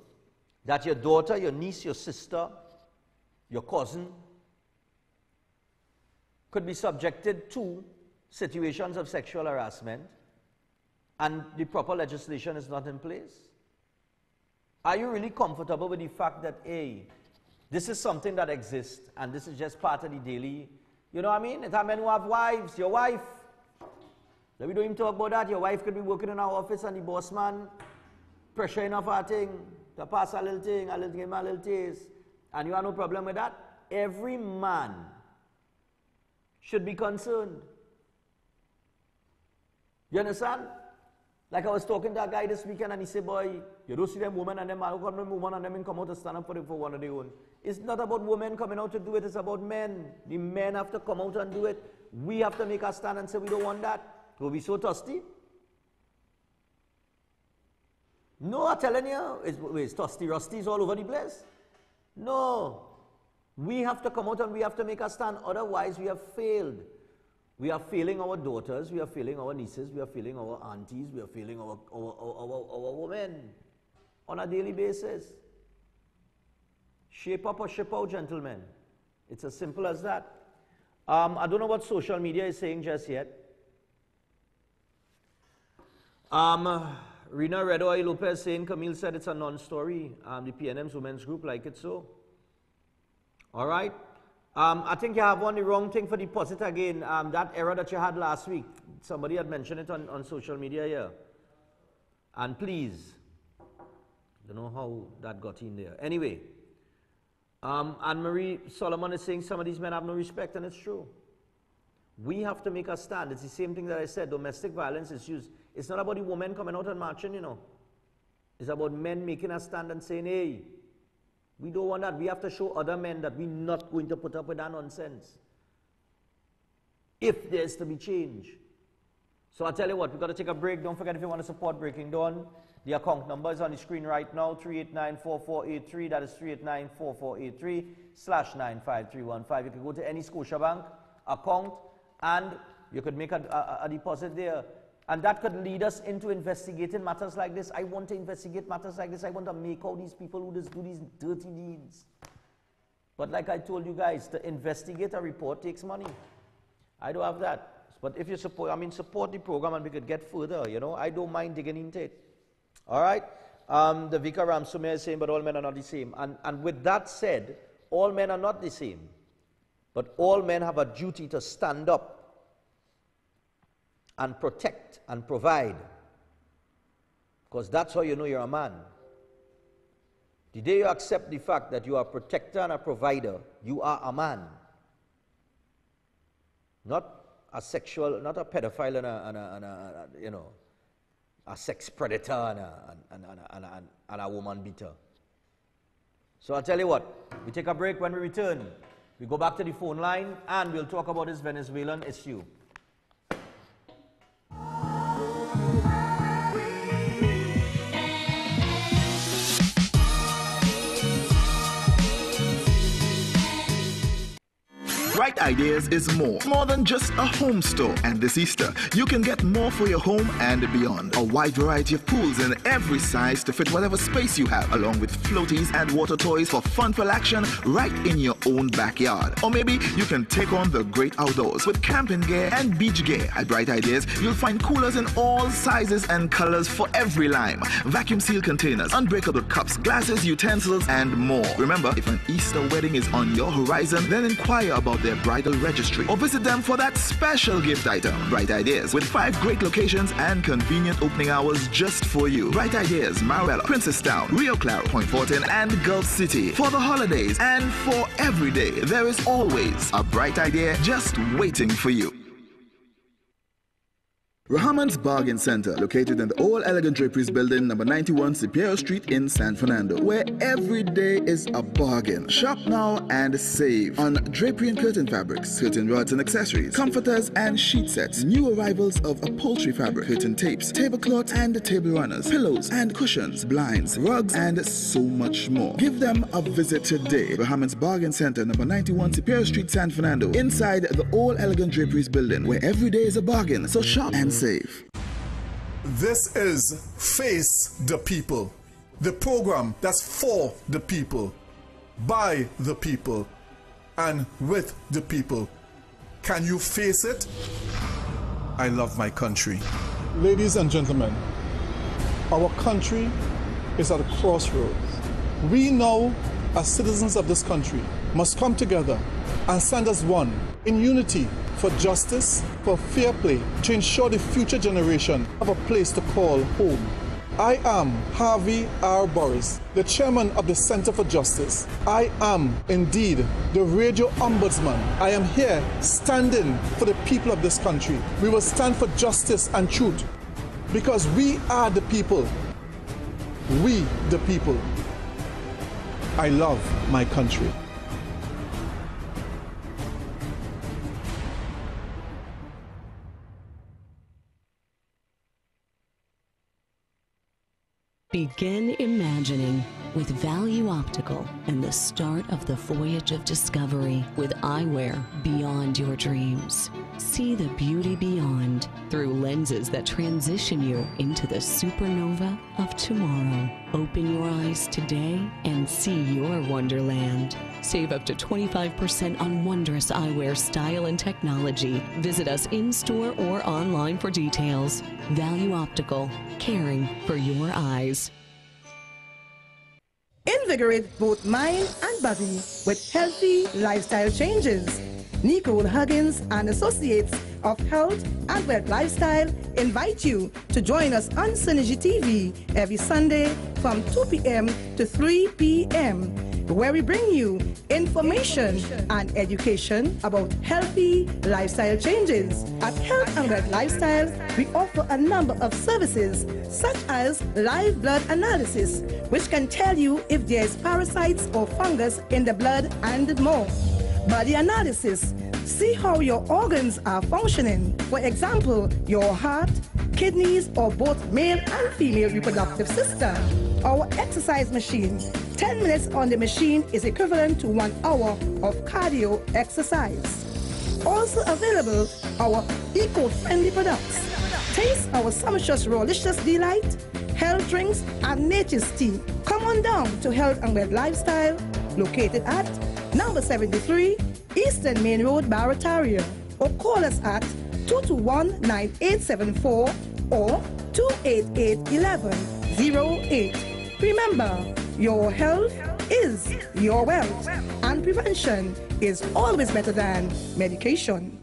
S3: that your daughter, your niece, your sister, your cousin could be subjected to situations of sexual harassment and the proper legislation is not in place? Are you really comfortable with the fact that, hey, this is something that exists and this is just part of the daily, you know what I mean? It's men who have wives, your wife. We don't even talk about that. Your wife could be working in our office and the boss man pressuring of her thing to pass a little thing, a little taste, and you have no problem with that. Every man should be concerned. You understand? Like I was talking to a guy this weekend and he said, boy, you don't see them women and them man who come them women and them come out to stand up for one of their own. It's not about women coming out to do it, it's about men. The men have to come out and do it. We have to make a stand and say we don't want that. We'll be so thirsty. No, I'm telling you, it's thirsty rusties all over the place. No. We have to come out and we have to make a stand, otherwise we have failed. We are failing our daughters, we are failing our nieces, we are failing our aunties, we are failing our women on a daily basis. Shape up or ship out, gentlemen. It's as simple as that. I don't know what social media is saying just yet. Rina Redoy Lopez saying, Camille said it's a non-story. The PNM's women's group like it so. All right. I think you have the wrong thing for deposit again. That error that you had last week, somebody had mentioned it on social media here. And please, I don't know how that got in there. Anyway, Anne-Marie Solomon is saying some of these men have no respect, and it's true. We have to make a stand. It's the same thing that I said. Domestic violence is used. It's not about the women coming out and marching, you know. It's about men making a stand and saying, hey, we don't want that. We have to show other men that we're not going to put up with that nonsense. If there's to be change. So I'll tell you what, we've got to take a break. Don't forget, if you want to support Breaking Dawn, the account number is on the screen right now, 389-4483. That is 389-4483/95315. You can go to any Scotiabank account and you could make a deposit there. And that could lead us into investigating matters like this. I want to investigate matters like this. I want to make out these people who just do these dirty deeds. But like I told you guys, to investigate a report takes money. I don't have that. But if you support, support the program and we could get further, you know. I don't mind digging into it. All right? The Vika Ramsumir is saying, but all men are not the same. And with that said, all men are not the same. But all men have a duty to stand up and protect and provide. Because that's how you know you're a man. The day you accept the fact that you are a protector and a provider, you are a man. Not a sexual, not a pedophile and a you know, a sex predator and a woman beater. So I'll tell you what, we take a break. When we return, we go back to the phone line and we'll talk about this Venezuelan issue.
S14: Bright Ideas is more than just a home store. And this Easter, you can get more for your home and beyond. A wide variety of pools in every size to fit whatever space you have, along with floaties and water toys for fun-filled action right in your own backyard. Or maybe you can take on the great outdoors with camping gear and beach gear. At Bright Ideas, you'll find coolers in all sizes and colors for every lime, vacuum-sealed containers, unbreakable cups, glasses, utensils, and more. Remember, if an Easter wedding is on your horizon, then inquire about their bridal registry or visit them for that special gift item. Bright Ideas, with 5 great locations and convenient opening hours just for you. Bright Ideas, Marabella, Princestown, Rio Claro, Point Fortin, and Gulf City. For the holidays and for every day, there is always a bright idea just waiting for you. Rahaman's Bargain Center, located in the All Elegant Draperies Building, number 91 Superior Street in San Fernando, where every day is a bargain. Shop now and save on drapery and curtain fabrics, curtain rods and accessories, comforters and sheet sets, new arrivals of upholstery fabric, curtain tapes, tablecloths and table runners, pillows and cushions, blinds, rugs, and so much more. Give them a visit today. Rahaman's Bargain Center, number 91 Superior Street, San Fernando, inside the All Elegant Draperies Building, where every day is a bargain. So shop and save.
S4: This is Face the People, the program that's for the people, by the people, and with the people. Can you face it? I love my country. Ladies and gentlemen, our country is at a crossroads. We now, as citizens of this country, must come together and stand as one in unity for justice, for fair play, to ensure the future generation have a place to call home. I am Harvey R. Boris, the chairman of the Center for Justice. I am indeed the radio ombudsman. I am here standing for the people of this country. We will stand for justice and truth because we are the people. We the people. I love my country.
S22: Begin imagining with Value Optical and the start of the voyage of discovery with eyewear beyond your dreams. See the beauty beyond through lenses that transition you into the supernova of tomorrow. Open your eyes today and see your wonderland. Save up to 25% on wondrous eyewear style and technology. Visit us in-store or online for details. Value Optical, caring for your eyes.
S5: Invigorate both mind and body with healthy lifestyle changes. Nicole Huggins and Associates of Health and Wealth Lifestyle invite you to join us on Synergy TV every Sunday from 2 p.m. to 3 p.m. where we bring you information and education about healthy lifestyle changes. At Health and Wealth Lifestyle, we offer a number of services such as live blood analysis, which can tell you if there is parasites or fungus in the blood and more. Body analysis, see how your organs are functioning. For example, your heart, kidneys, or both male and female reproductive system. Our exercise machine, 10 minutes on the machine is equivalent to 1 hour of cardio exercise. Also available, our eco-friendly products. Taste our sumptuous Rawlicious Delight, health drinks, and nature's tea. Come on down to Health and Wealth Lifestyle, located at number 73, Eastern Main Road, Barataria, or call us at 221-9874 or 288-1108. Remember, your health is your wealth, and prevention is always better than medication.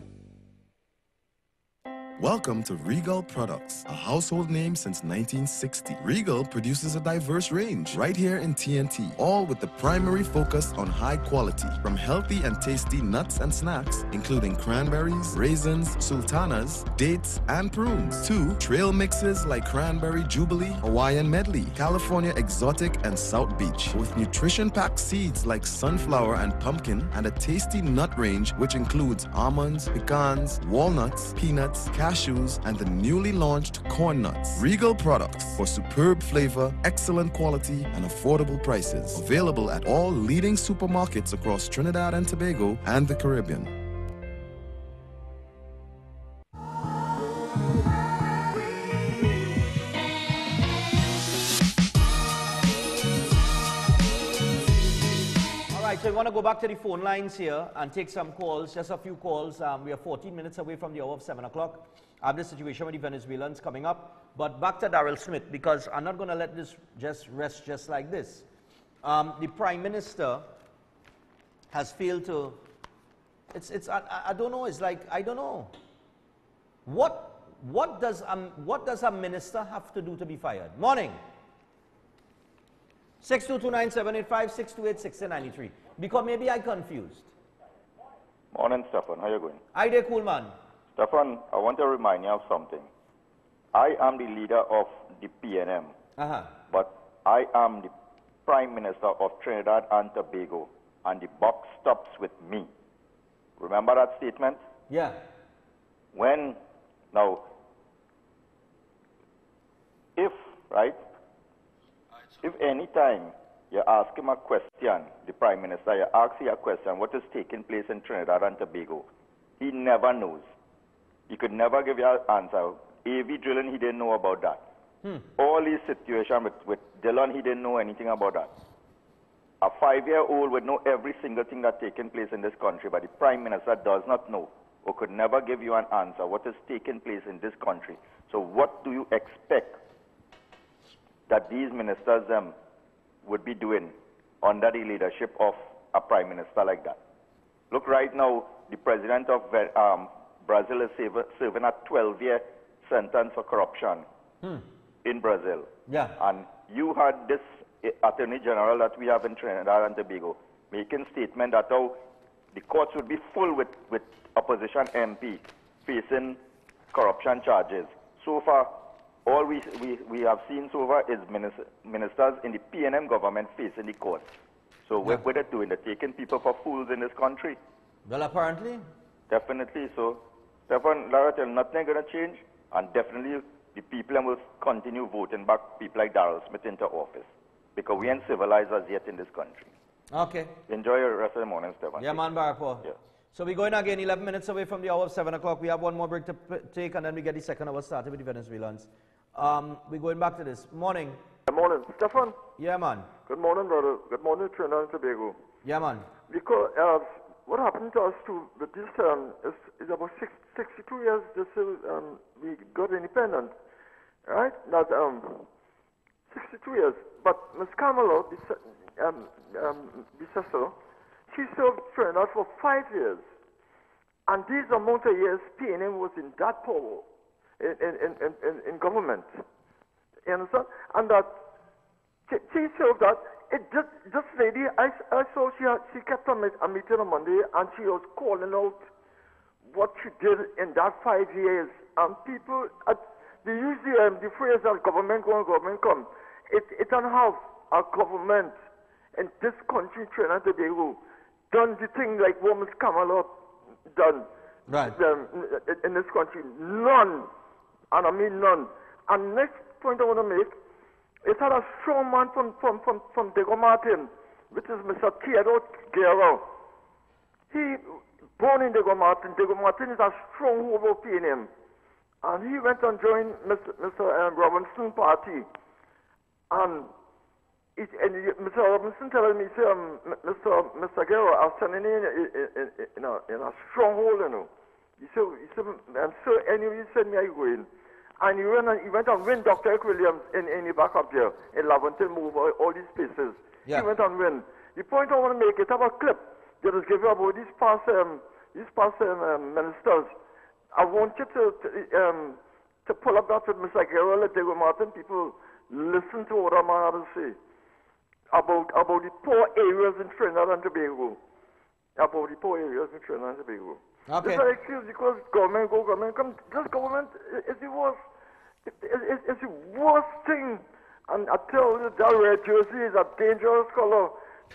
S23: Welcome to Regal Products, a household name since 1960. Regal produces a diverse range right here in TNT, all with the primary focus on high quality. From healthy and tasty nuts and snacks, including cranberries, raisins, sultanas, dates, and prunes, to trail mixes like Cranberry Jubilee, Hawaiian Medley, California Exotic, and South Beach, with nutrition-packed seeds like sunflower and pumpkin, and a tasty nut range which includes almonds, pecans, walnuts, peanuts, cashews, and the newly launched corn nuts. Regal Products, for superb flavor, excellent quality, and affordable prices. Available at all leading supermarkets across Trinidad and Tobago and the Caribbean.
S3: So we want to go back to the phone lines here and take some calls, just a few calls. We are 14 minutes away from the hour of 7 o'clock. I have the situation with the Venezuelans coming up. But back to Daryl Smith, because I'm not going to let this just rest just like this. The Prime Minister has failed to I don't know. It's like, I don't know. What does a minister have to do to be fired? Morning. 6229785, 628-1693. Because maybe I confused.
S7: Morning, Stephan. How you going?
S3: Hi there, cool man.
S7: Stephan, I want to remind you of something. I am the leader of the PNM, but I am the Prime Minister of Trinidad and Tobago, and the buck stops with me. Remember that statement?
S3: Yeah.
S7: Now, if any time you ask him a question, the Prime Minister, you ask him a question, what is taking place in Trinidad and Tobago, he never knows. He could never give you an answer. AV drilling, he didn't know about that. All his situation with Dillon, he didn't know anything about that. A 5-year-old would know every single thing that's taking place in this country, but the Prime Minister does not know or could never give you an answer what is taking place in this country. So what do you expect that these ministers would be doing under the leadership of a Prime Minister like that? Look, right now, the President of Brazil is serving a 12-year sentence for corruption in Brazil.
S3: Yeah.
S7: And you had this Attorney General that we have in Trinidad and Tobago making statement that how the courts would be full with opposition MP facing corruption charges. So far, all we have seen so far is ministers in the PNM government facing the courts. So what are they doing? They're taking people for fools in this country.
S3: Well, apparently.
S7: Definitely. So, Stephan, nothing going to change, and definitely the people will continue voting back people like Darrell Smith into office, because we ain't civilized as yet in this country.
S3: Okay.
S7: Enjoy your rest of the morning, Stephan.
S3: Yeah, man, Barakpo.
S7: Yeah.
S3: So we're going again 11 minutes away from the hour of 7 o'clock. We have one more break to take, and then we get the second hour started with the Venezuelans. We're going back to this. Morning.
S10: Good morning. Stephan?
S3: Yeah, man.
S10: Good morning, brother. Good morning, Trinidad and Tobago.
S3: Yeah, man.
S10: Because what happened to us too with this is about 62 years just we got independent, right? Not 62 years. But Miss Kamala, the sister, she served Trinidad for 5 years. And these amount of years, PNM was in that power, in government. You understand? And that she served that. This lady, I saw she kept a meeting on Monday, and she was calling out what she did in that 5 years. And people, they use the phrase that government go and government come. It don't have a government in this country, Trinidad and Tobago, done the thing like what Ms. Kamala done in this country. None. And I mean none. And next point I want to make, it had a strong man from Diego Martin, which is Mr. Theodore Guerrero. He born in Diego Martin. Diego Martin is a stronghold of PNM. And he went and joined Mr. Robinson's party. And Mr. Robinson telling me, say, Mr. Guerrero, I was standing in a stronghold, you know. He said, and so anyway, he said me I go in. And he went and win Dr. Eric Williams in the back up there, in Laventon Move, all these places. Yeah. He went and win. The point I want to make, it have a clip that is given about these past ministers. I want you to pull up that with Mr. Guerrero, let Diego Martin people listen to what a man had to say about the poor areas in Trinidad and Tobago. About the poor areas in Trinidad and Tobago. Okay. This is an excuse because government come. This government is the worst. It's the worst thing. And I tell you, that red jersey is a dangerous color.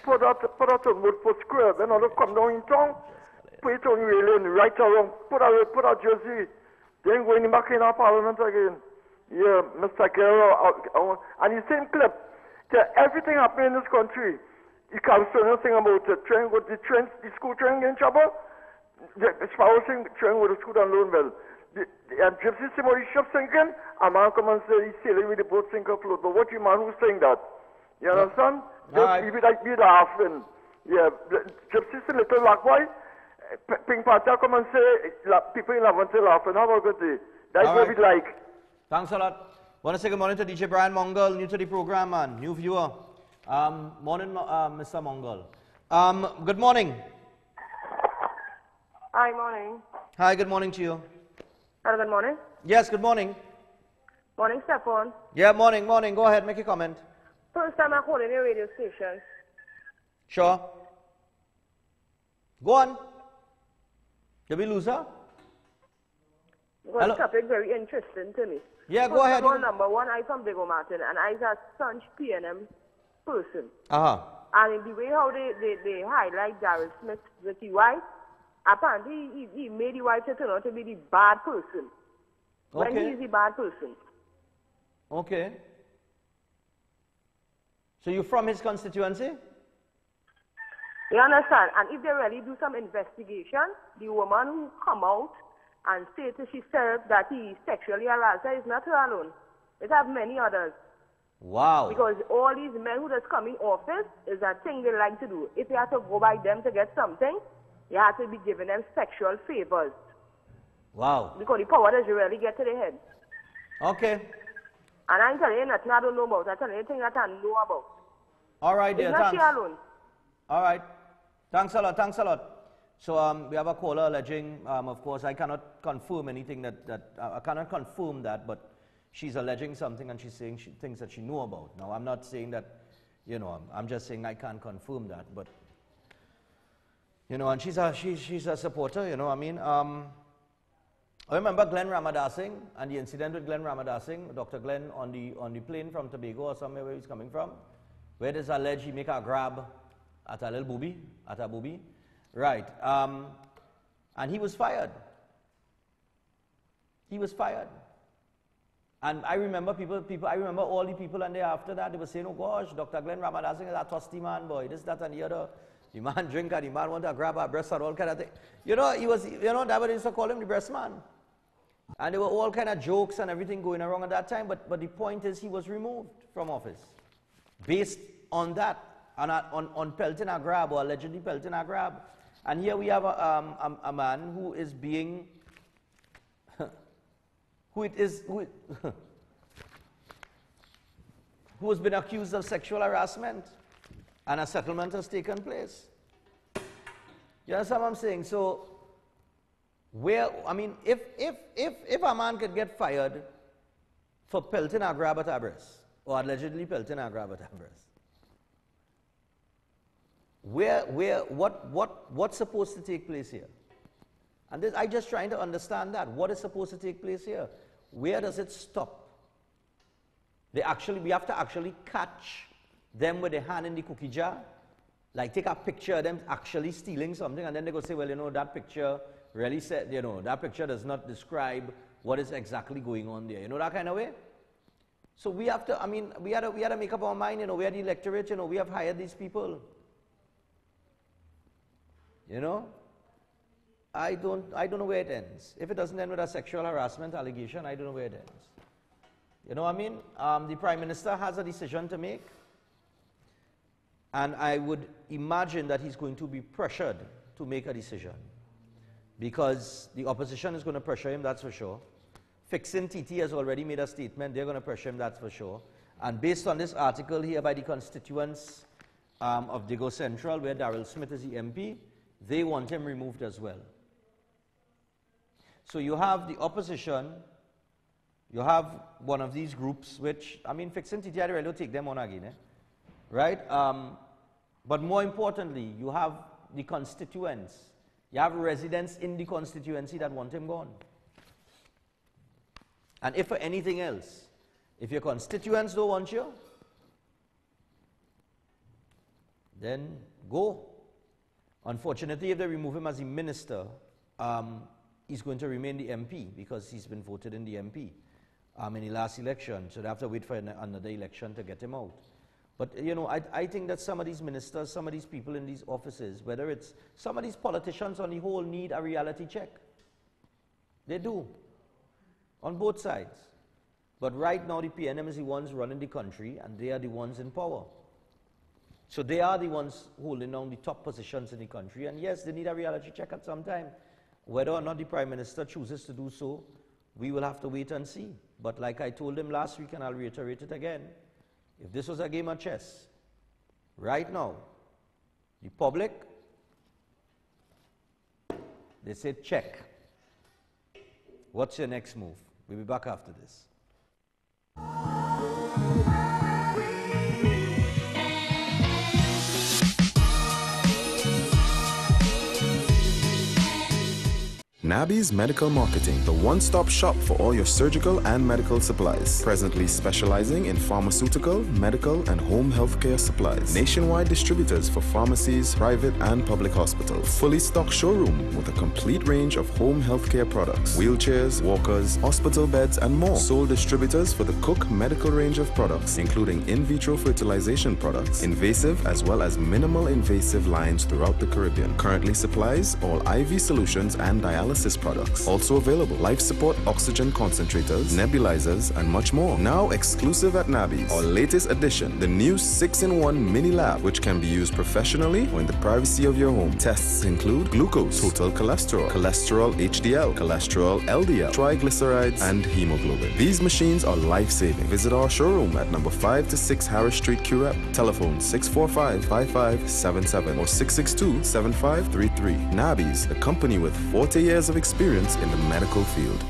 S10: Put that on Woodford Square. Then I'll come down in town. Put it on railing, right around. Put a jersey. Then go in back in our parliament again. Yeah, Mr. Guerrero. And the same clip. Everything happening in this country. You can't say nothing about the train, the school train in trouble. The Sparrow train with the school and Loneville. The gypsy somebody ship sinking, a man come and say he's sailing with the boat sink afloat. But what you man who's saying that? You understand? Just leave it like be laughing. Yeah, gypsy a little black boy. Pink Panther come and say people in Lavante laughing. Have a good day. That's what we like.
S3: Thanks a lot. Want to say good morning to DJ Brian Mongol, new to the program, man, new viewer. Morning, Mr. Mongol. Good morning.
S8: Hi, morning.
S3: Hi, good morning to you.
S8: Hello, good morning.
S3: Yes, good morning.
S8: Morning, Stephan.
S3: Yeah, morning. Go ahead, make a comment.
S8: First time I call in your radio station.
S3: Sure. Go on. Did we lose her?
S8: Because the topic very interesting to me.
S3: Yeah,
S8: First
S3: go ahead.
S8: Number one, I from Bego Martin, and I a staunch PNM person.
S3: Uh-huh.
S8: And the way how they highlight Darrell Smith with the wife, apparently he made the wife turn out to be the bad person. When
S3: Okay.
S8: he's the bad person.
S3: Okay. So you're from his constituency?
S8: You understand? And if they really do some investigation, the woman who come out and say to herself that he sexually harassed her is not her alone. It have many others.
S3: Wow.
S8: Because all these men who just come in office is a thing they like to do. If you have to go by them to get something, you have to be giving them sexual favors.
S3: Wow.
S8: Because the power does really get to the head.
S3: Okay.
S8: And I'm telling you nothing I don't know about. I'm telling you things that I know about.
S3: All right, dear.
S8: It's not
S3: Thanks.
S8: she alone.
S3: All right. Thanks a lot. So we have a caller alleging, of course, I cannot confirm anything I cannot confirm that, but she's alleging something and she's saying things that she know about. Now, I'm not saying that, I'm just saying I can't confirm that, but, and she's a supporter, I remember Glenn Ramadasing and the incident with Glenn Ramadasing, Dr. Glenn on the plane from Tobago or somewhere where he's coming from, where there's alleged he make a grab at a little booby, right, and he was fired. And I remember I remember all the people and after that, they were saying, oh gosh, Dr. Glenn Ramadasing is a trusty man, boy, this, that, and the other. The man drink and the man want to grab our breasts and all kind of thing. He was, that what they used to call him, the breast man. And there were all kind of jokes and everything going around at that time, but the point is he was removed from office. Based on that, on pelting a grab, or allegedly pelting a grab. And here we have a man who is being, who has been accused of sexual harassment, and a settlement has taken place. You understand what I'm saying? So, if a man could get fired for pelting a grab at a breast, or allegedly pelting a grab at a breast, what's supposed to take place here? And I'm just trying to understand that. What is supposed to take place here? Where does it stop? We have to actually catch them with their hand in the cookie jar, like take a picture of them actually stealing something, and then they go say, well, that picture really said, that picture does not describe what is exactly going on there. That kind of way? So we have to, we had to make up our mind, we are the electorate, we have hired these people. I don't know where it ends. If it doesn't end with a sexual harassment allegation, I don't know where it ends. You know what I mean? The Prime Minister has a decision to make, and I would imagine that he's going to be pressured to make a decision, because the opposition is going to pressure him, that's for sure. Fixing TT has already made a statement, they're going to pressure him, that's for sure. And based on this article here by the constituents of Digo Central, where Darrell Smith is the MP, they want him removed as well. So you have the opposition, you have one of these groups, which, fixing TT, I really don't take them on again, right? But more importantly, you have the constituents. You have residents in the constituency that want him gone. And if for anything else, if your constituents don't want you, then go. Unfortunately, if they remove him as a minister, he's going to remain the MP because he's been voted in the MP in the last election. So they have to wait for another election to get him out. But, I think that some of these ministers, some of these people in these offices, whether it's some of these politicians on the whole need a reality check. They do, on both sides. But right now, the PNM is the ones running the country, and they are the ones in power. So they are the ones holding down the top positions in the country. And yes, they need a reality check at some time. Whether or not the Prime Minister chooses to do so, we will have to wait and see. But like I told him last week, and I'll reiterate it again, if this was a game of chess, right now, the public They say check. What's your next move? We'll be back after this.
S23: Nabi's Medical Marketing, the one-stop shop for all your surgical and medical supplies. Presently specializing in pharmaceutical, medical, and home healthcare supplies. Nationwide distributors for pharmacies, private and public hospitals. Fully stocked showroom with a complete range of home healthcare products. Wheelchairs, walkers, hospital beds, and more. Sole distributors for the Cook medical range of products, including in vitro fertilization products, invasive as well as minimal invasive lines throughout the Caribbean. Currently supplies all IV solutions and dialysis products. Also available life support oxygen concentrators, nebulizers, and much more. Now exclusive at Nabi's. Our latest addition, the new 6-in-1 mini lab, which can be used professionally or in the privacy of your home. Tests include glucose, total cholesterol, cholesterol HDL, cholesterol LDL, triglycerides, and hemoglobin. These machines are life-saving. Visit our showroom at number 5 to 6 Harris Street, Curep. Telephone 645-5577 or 662-7533. Nabi's, a company with 40 years of experience in the medical field.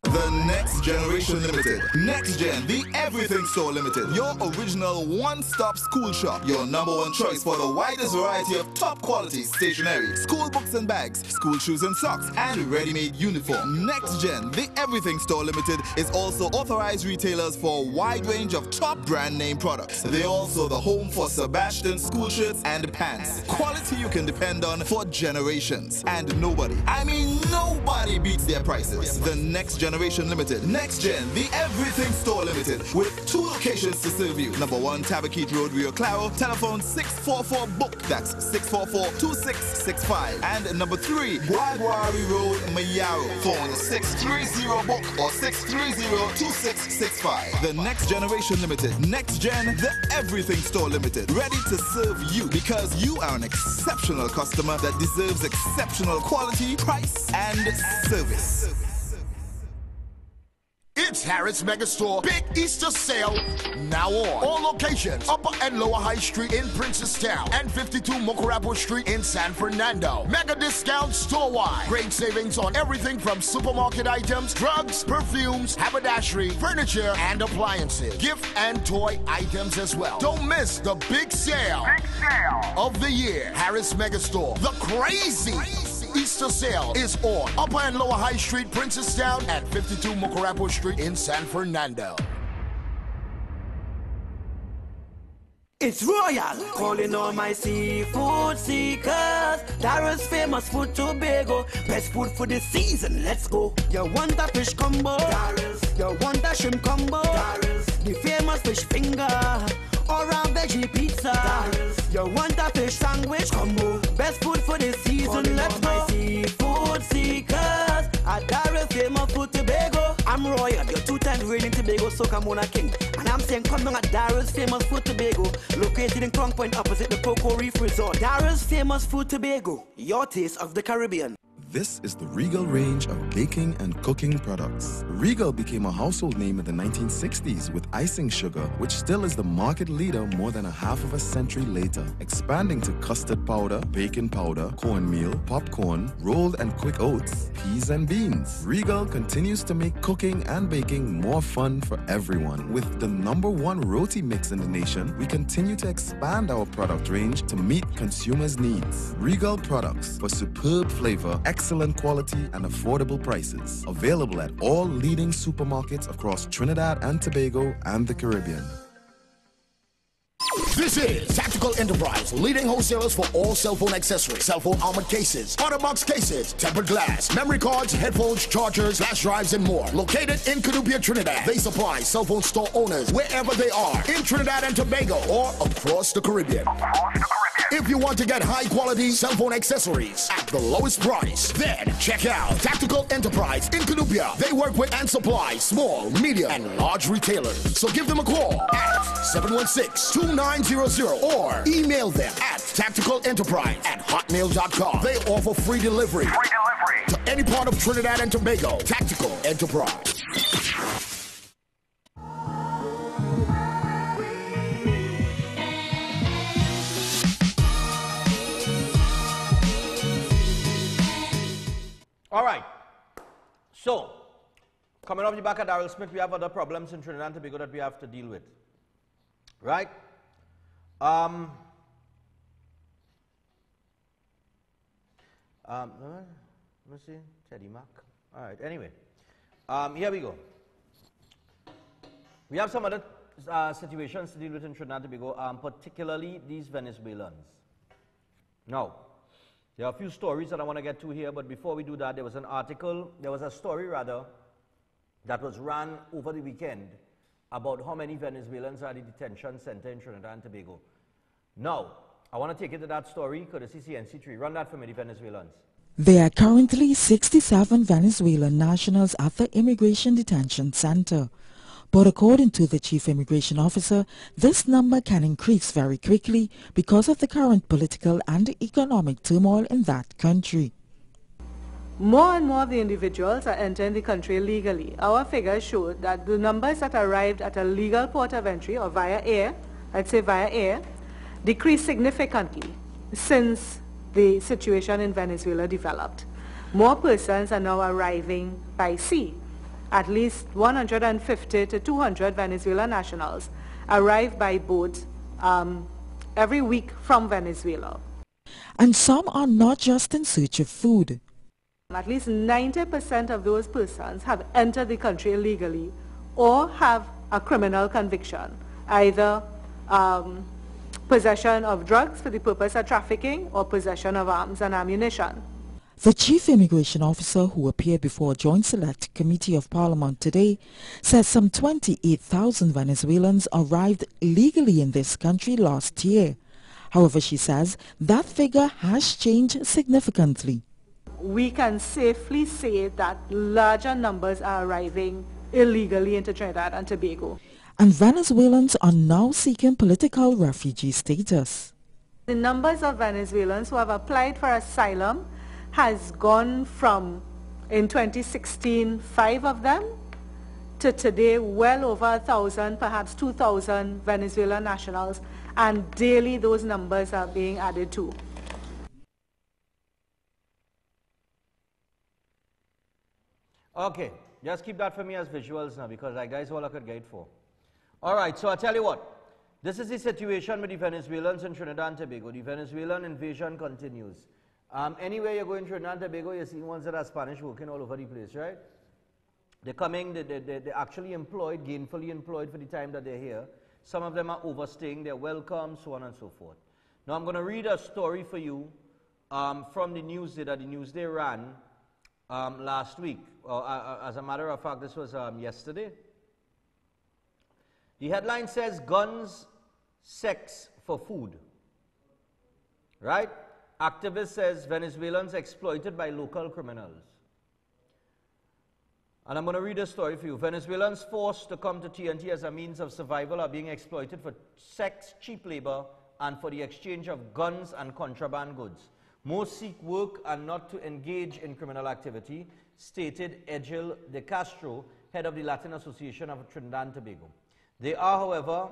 S4: The Next Generation Limited. Next Gen, the Everything Store Limited. Your original one-stop school shop. Your number one choice for the widest variety of top quality stationery, school books and bags, school shoes and socks, and ready-made uniform. Next Gen, the Everything Store Limited is also authorized retailers for a wide range of top brand name products. They're also the home for Sebastian school shirts and pants. Quality you can depend on for generations. And nobody, I mean nobody beats their prices. The Next Generation Limited. Next Gen, the Everything Store Limited, with 2 locations to serve you. Number 1, Tabaquite Road, Rio Claro. Telephone 644-BOOK. That's 644-2665. And number 3, Guaguari Road, Mayaro. Phone 630-BOOK or 630-2665. The Next Generation Limited. Next Gen, the Everything Store Limited. Ready to serve you because you are an exceptional customer that deserves exceptional quality, price, and service.
S6: It's Harris Megastore Big Easter Sale now on. All locations, Upper and Lower High Street in Princestown and 52 Mocorapo Street in San Fernando. Mega discounts store-wide. Great savings on everything from supermarket items, drugs, perfumes, haberdashery, furniture, and appliances. Gift and toy items as well. Don't miss the big sale of the year. Harris Megastore, the crazy Easter sale is on Upper and Lower High Street, Princestown, and 52 Mocorapo Street in San Fernando.
S1: It's Royal, calling all my seafood seekers. Daryl's famous food Tobago, best food for the season. Let's go. You want a fish combo? Daryl's. You want a shrimp combo? Daryl's. The famous fish finger or a veggie pizza. Daryl's. You want a fish sandwich combo? Best food for the season. Let's go. Seafood seekers, a Daryl's famous food Tobago. I'm Royal, your 2-time reigning Tobago Soca Mona King, and I'm saying come down at Daryl's famous food Tobago, located in Crown Point opposite the Cocoa Reef Resort. Daryl's famous food Tobago, your taste of the Caribbean.
S23: This is the Regal range of baking and cooking products. Regal became a household name in the 1960s with icing sugar, which still is the market leader more than a half of a century later, expanding to custard powder, baking powder, cornmeal, popcorn, rolled and quick oats, peas and beans. Regal continues to make cooking and baking more fun for everyone. With the #1 roti mix in the nation, we continue to expand our product range to meet consumers' needs. Regal products for superb flavor, excellent quality, and affordable prices. Available at all leading supermarkets across Trinidad and Tobago and the Caribbean.
S6: This is Tactical Enterprise, leading wholesalers for all cell phone accessories, cell phone armored cases, OtterBox cases, tempered glass, memory cards, headphones, chargers, flash drives, and more. Located in Canupia, Trinidad, they supply cell phone store owners wherever they are, in Trinidad and Tobago or across the Caribbean. If you want to get high-quality cell phone accessories at the lowest price, then check out Tactical Enterprise in Canupia. They work with and supply small, medium, and large retailers. So give them a call at 716-2900 or email them at tacticalenterprise@hotmail.com. They offer free delivery to any part of Trinidad and Tobago. Tactical Enterprise.
S3: All right. So, coming off the back of Daryl Smith, we have other problems in Trinidad and Tobago that we have to deal with. Right? Let me see. Teddy Mac. All right. Anyway, here we go. We have some other situations to deal with in Trinidad and Tobago, particularly these Venezuelans. Now, there are a few stories that I want to get to here, but before we do that, there was a story rather, that was ran over the weekend about how many Venezuelans are at the detention center in Trinidad and Tobago. Now, I want to take you to that story, courtesy CNC3. Run that for me, the Venezuelans.
S9: There are currently 67 Venezuelan nationals at the Immigration Detention Center. But according to the Chief Immigration Officer, this number can increase very quickly because of the current political and economic turmoil in that country.
S11: More and more of the individuals are entering the country illegally. Our figures show that the numbers that arrived at a legal port of entry or via air, I'd say via air, decreased significantly since the situation in Venezuela developed. More persons are now arriving by sea. At least 150 to 200 Venezuelan nationals arrive by boat every week from Venezuela.
S9: And some are not just in search of food.
S11: At least 90% of those persons have entered the country illegally or have a criminal conviction, either possession of drugs for the purpose of trafficking or possession of arms and ammunition.
S9: The Chief Immigration Officer, who appeared before a Joint Select Committee of Parliament today, says some 28,000 Venezuelans arrived illegally in this country last year. However, she says that figure has changed significantly.
S11: We can safely say that larger numbers are arriving illegally into Trinidad and Tobago.
S9: And Venezuelans are now seeking political refugee status.
S11: The numbers of Venezuelans who have applied for asylum has gone from, in 2016, 5 of them, to today well over 1,000, perhaps 2,000 Venezuelan nationals, and daily those numbers are being added to.
S3: Okay, just keep that for me as visuals now, because like that is all I could get for. All right, so I tell you what, this is the situation with the Venezuelans in Trinidad and Tobago. The Venezuelan invasion continues. Anywhere you go in Trinidad and Tobago, you see ones that are Spanish working all over the place, right? They're coming, they're actually employed, gainfully employed for the time that they're here. Some of them are overstaying, they're welcome, so on and so forth. Now I'm going to read a story for you from the Newsday that the Newsday ran last week. As a matter of fact, this was yesterday. The headline says, "Guns, Sex for Food." Right? Activist says, "Venezuelans exploited by local criminals." And I'm going to read a story for you. Venezuelans forced to come to TNT as a means of survival are being exploited for sex, cheap labor, and for the exchange of guns and contraband goods. Most seek work and not to engage in criminal activity, stated Egil de Castro, head of the Latin Association of Trinidad and Tobago. They are, however,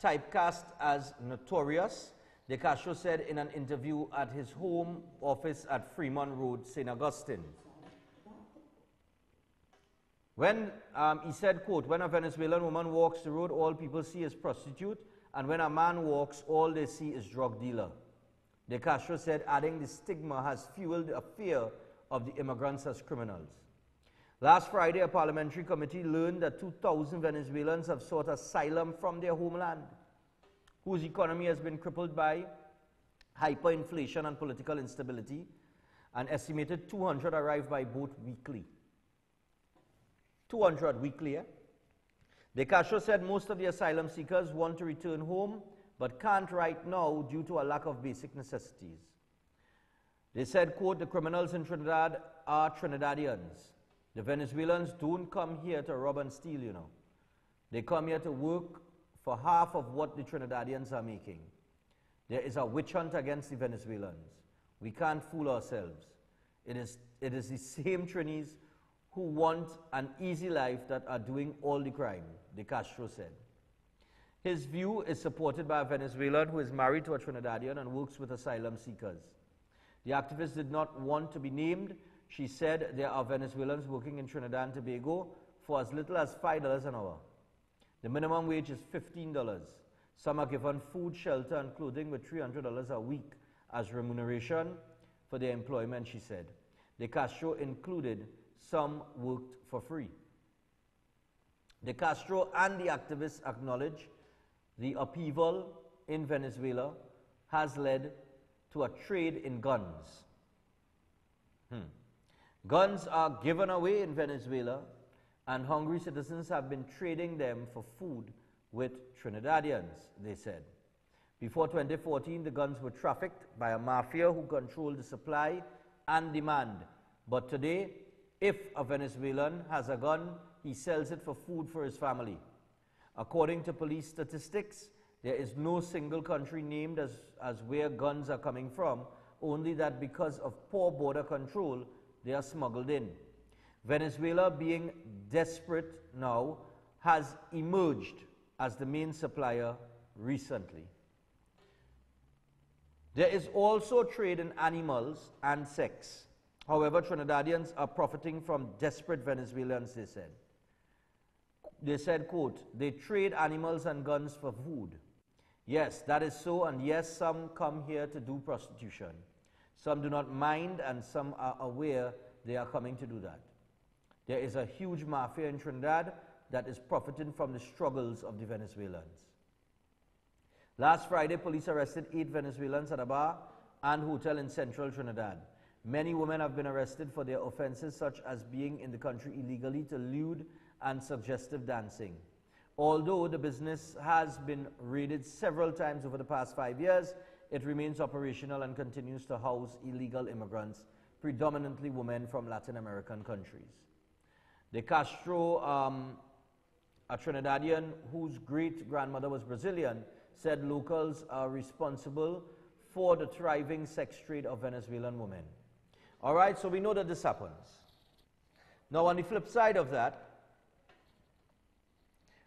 S3: typecast as notorious, De Castro said in an interview at his home office at Fremont Road, St. Augustine. When he said, quote, "When a Venezuelan woman walks the road, all people see is prostitute, and when a man walks, all they see is drug dealer." De Castro said, adding the stigma has fueled a fear of the immigrants as criminals. Last Friday, a parliamentary committee learned that 2,000 Venezuelans have sought asylum from their homeland, whose economy has been crippled by hyperinflation and political instability. An estimated 200 arrive by boat weekly. 200 weekly, eh? De Castro said most of the asylum seekers want to return home, but can't right now due to a lack of basic necessities. They said, quote, "The criminals in Trinidad are Trinidadians. The Venezuelans don't come here to rob and steal, you know. They come here to work for half of what the Trinidadians are making. There is a witch hunt against the Venezuelans. We can't fool ourselves. It is the same Trinis who want an easy life that are doing all the crime," De Castro said. His view is supported by a Venezuelan who is married to a Trinidadian and works with asylum seekers. The activist did not want to be named She said there are Venezuelans working in Trinidad and Tobago for as little as $5 an hour. The minimum wage is $15. Some are given food, shelter, and clothing with $300 a week as remuneration for their employment, she said. De Castro included some worked for free. De Castro and the activists acknowledge the upheaval in Venezuela has led to a trade in guns. Guns are given away in Venezuela, and hungry citizens have been trading them for food with Trinidadians, they said. Before 2014, the guns were trafficked by a mafia who controlled the supply and demand. But today, if a Venezuelan has a gun, he sells it for food for his family. According to police statistics, there is no single country named as where guns are coming from, only that because of poor border control, they are smuggled in. Venezuela, being desperate now, has emerged as the main supplier recently. There is also trade in animals and sex. However, Trinidadians are profiting from desperate Venezuelans, they said. They said, quote, they trade animals and guns for food. Yes, that is so, and yes, some come here to do prostitution. Some do not mind, and some are aware they are coming to do that. There is a huge mafia in Trinidad that is profiting from the struggles of the Venezuelans. Last Friday, police arrested 8 Venezuelans at a bar and hotel in central Trinidad. Many women have been arrested for their offenses, such as being in the country illegally to lewd and suggestive dancing. Although the business has been raided several times over the past 5 years, it remains operational and continues to house illegal immigrants, predominantly women from Latin American countries. De Castro, a Trinidadian whose great-grandmother was Brazilian, said locals are responsible for the thriving sex trade of Venezuelan women. All right, so we know that this happens. Now, on the flip side of that,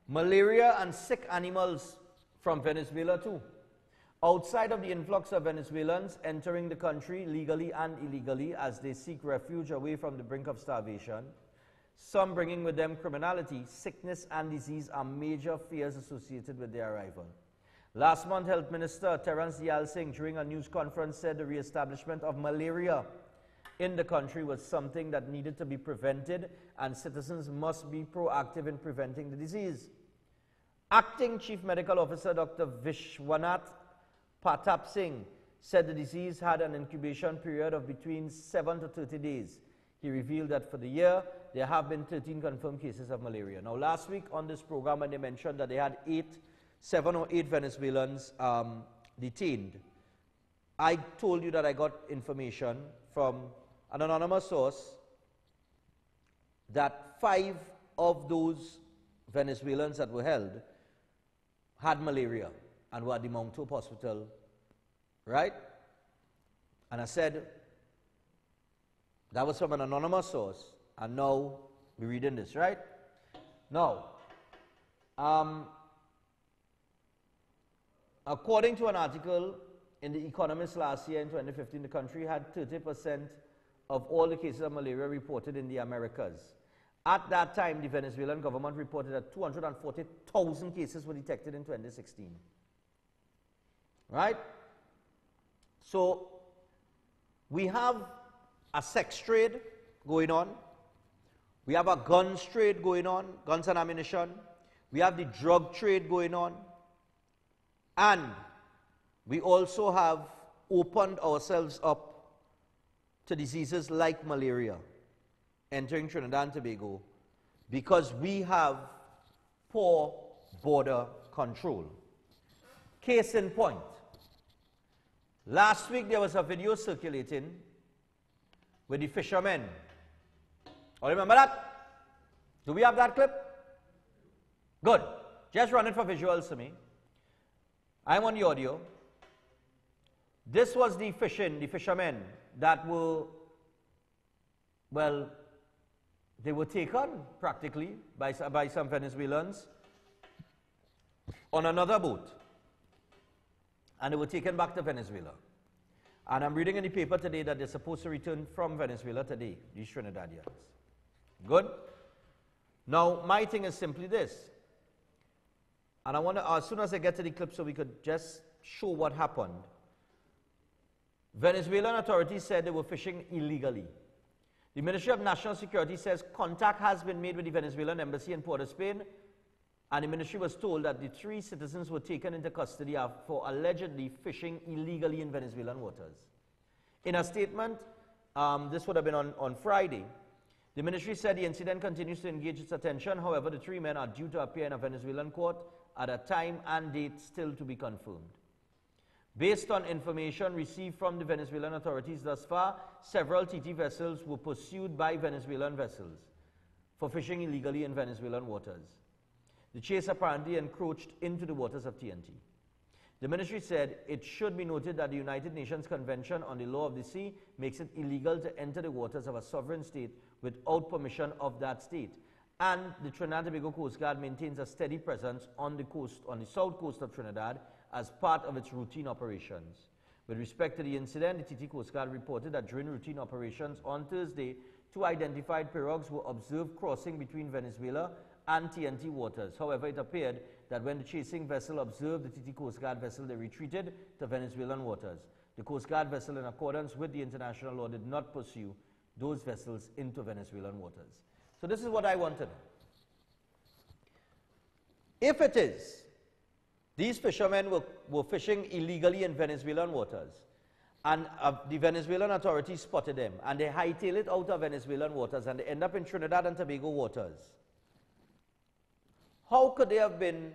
S3: malaria and sick animals from Venezuela too. Outside of the influx of Venezuelans entering the country legally and illegally as they seek refuge away from the brink of starvation, some bringing with them criminality, sickness, and disease are major fears associated with their arrival. Last month, Health Minister Terence Dial Singh, during a news conference, said the re-establishment of malaria in the country was something that needed to be prevented, and citizens must be proactive in preventing the disease. Acting Chief Medical Officer Dr. Vishwanath Pratap Singh said the disease had an incubation period of between 7 to 30 days. He revealed that for the year, there have been 13 confirmed cases of malaria. Now, last week on this program, when they mentioned that they had 7 or 8 Venezuelans detained, I told you that I got information from an anonymous source that 5 of those Venezuelans that were held had malaria and were at the Mount Hope Hospital, right? And I said, that was from an anonymous source, and now we're reading this, right? Now, according to an article in The Economist last year in 2015, the country had 30% of all the cases of malaria reported in the Americas. At that time, the Venezuelan government reported that 240,000 cases were detected in 2016. Right? So, we have a sex trade going on. We have a guns trade going on, guns and ammunition. We have the drug trade going on. And we also have opened ourselves up to diseases like malaria entering Trinidad and Tobago because we have poor border control. Case in point, last week there was a video circulating with the fishermen. Oh, remember that? Do we have that clip? Good. Just run it for visuals for me. I'm on the audio. This was the fishermen that were, well, they were taken practically by some Venezuelans on another boat. And they were taken back to Venezuela. And I'm reading in the paper today that they're supposed to return from Venezuela today, these Trinidadians. Good? Now, my thing is simply this. And I want to, as soon as I get to the clip so we could just show what happened. Venezuelan authorities said they were fishing illegally. The Ministry of National Security says contact has been made with the Venezuelan embassy in Port of Spain, and the ministry was told that the 3 citizens were taken into custody for allegedly fishing illegally in Venezuelan waters. In a statement, this would have been on Friday, the ministry said the incident continues to engage its attention. However, the 3 men are due to appear in a Venezuelan court at a time and date still to be confirmed. Based on information received from the Venezuelan authorities thus far, several TT vessels were pursued by Venezuelan vessels for fishing illegally in Venezuelan waters. The chase apparently encroached into the waters of TNT. The ministry said it should be noted that the United Nations Convention on the Law of the Sea makes it illegal to enter the waters of a sovereign state without permission of that state. And the Trinidad and Tobago Coast Guard maintains a steady presence on the south coast of Trinidad as part of its routine operations. With respect to the incident, the TT Coast Guard reported that during routine operations on Thursday, 2 identified pirogues were observed crossing between Venezuela and TNT waters. However, it appeared that when the chasing vessel observed the TT Coast Guard vessel, they retreated to Venezuelan waters. The Coast Guard vessel, in accordance with the international law, did not pursue those vessels into Venezuelan waters. So this is what I want to know. If it is, these fishermen were fishing illegally in Venezuelan waters, and the Venezuelan authorities spotted them, and they hightail it out of Venezuelan waters, and they end up in Trinidad and Tobago waters. How could they have been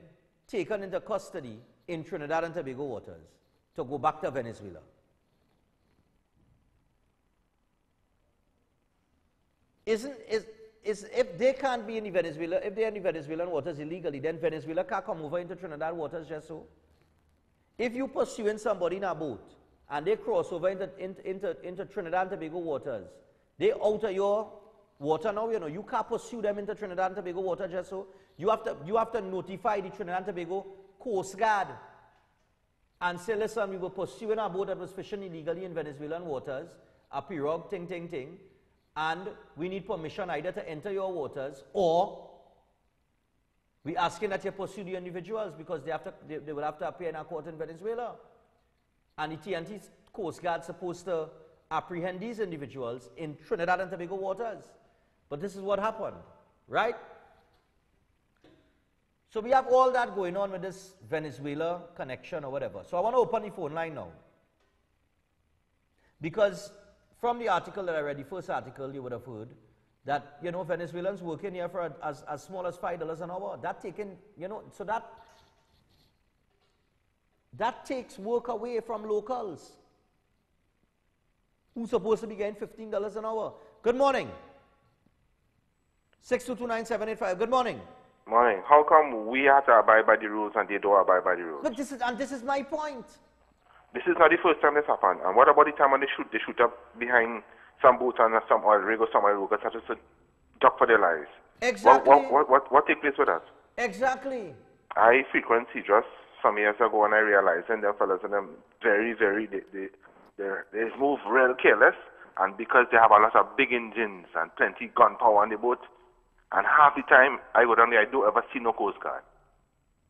S3: taken into custody in Trinidad and Tobago waters to go back to Venezuela? If they can't be in the Venezuela, if they're in the Venezuelan waters illegally, then Venezuela can't come over into Trinidad waters just so. If you pursuing somebody in a boat and they cross over into Trinidad and Tobago waters, they out of your water now, you know, you can't pursue them into Trinidad and Tobago water just so. You have to notify the Trinidad and Tobago Coast Guard and say, listen, we were pursuing a boat that was fishing illegally in Venezuelan waters, a pirogue, ting, and we need permission either to enter your waters or we're asking that you pursue the individuals because they will have to appear in a court in Venezuela. And the TNT Coast Guard is supposed to apprehend these individuals in Trinidad and Tobago waters. But this is what happened, right? So we have all that going on with this Venezuela connection or whatever. So I want to open the phone line now. Because from the article that I read, the first article, you would have heard that, you know, Venezuelans working here for as small as $5 an hour. That taking, you know, so that takes work away from locals who's supposed to be getting $15 an hour. Good morning. 6229785. Good morning.
S12: Morning. How come we have to abide by the rules and they don't abide by the rules?
S3: Look, this is my point.
S12: This is not the first time this happened. And what about the time when they shoot up behind some boats and some oil rig or some oil workers have to duck for their lives?
S3: Exactly.
S12: What take place with that?
S3: Exactly.
S12: I frequently just some years ago and I realized and them fellas and them very, they move real careless, and because they have a lot of big engines and plenty gunpowder on the boat, and half the time I go down there, I don't ever see no Coast Guard.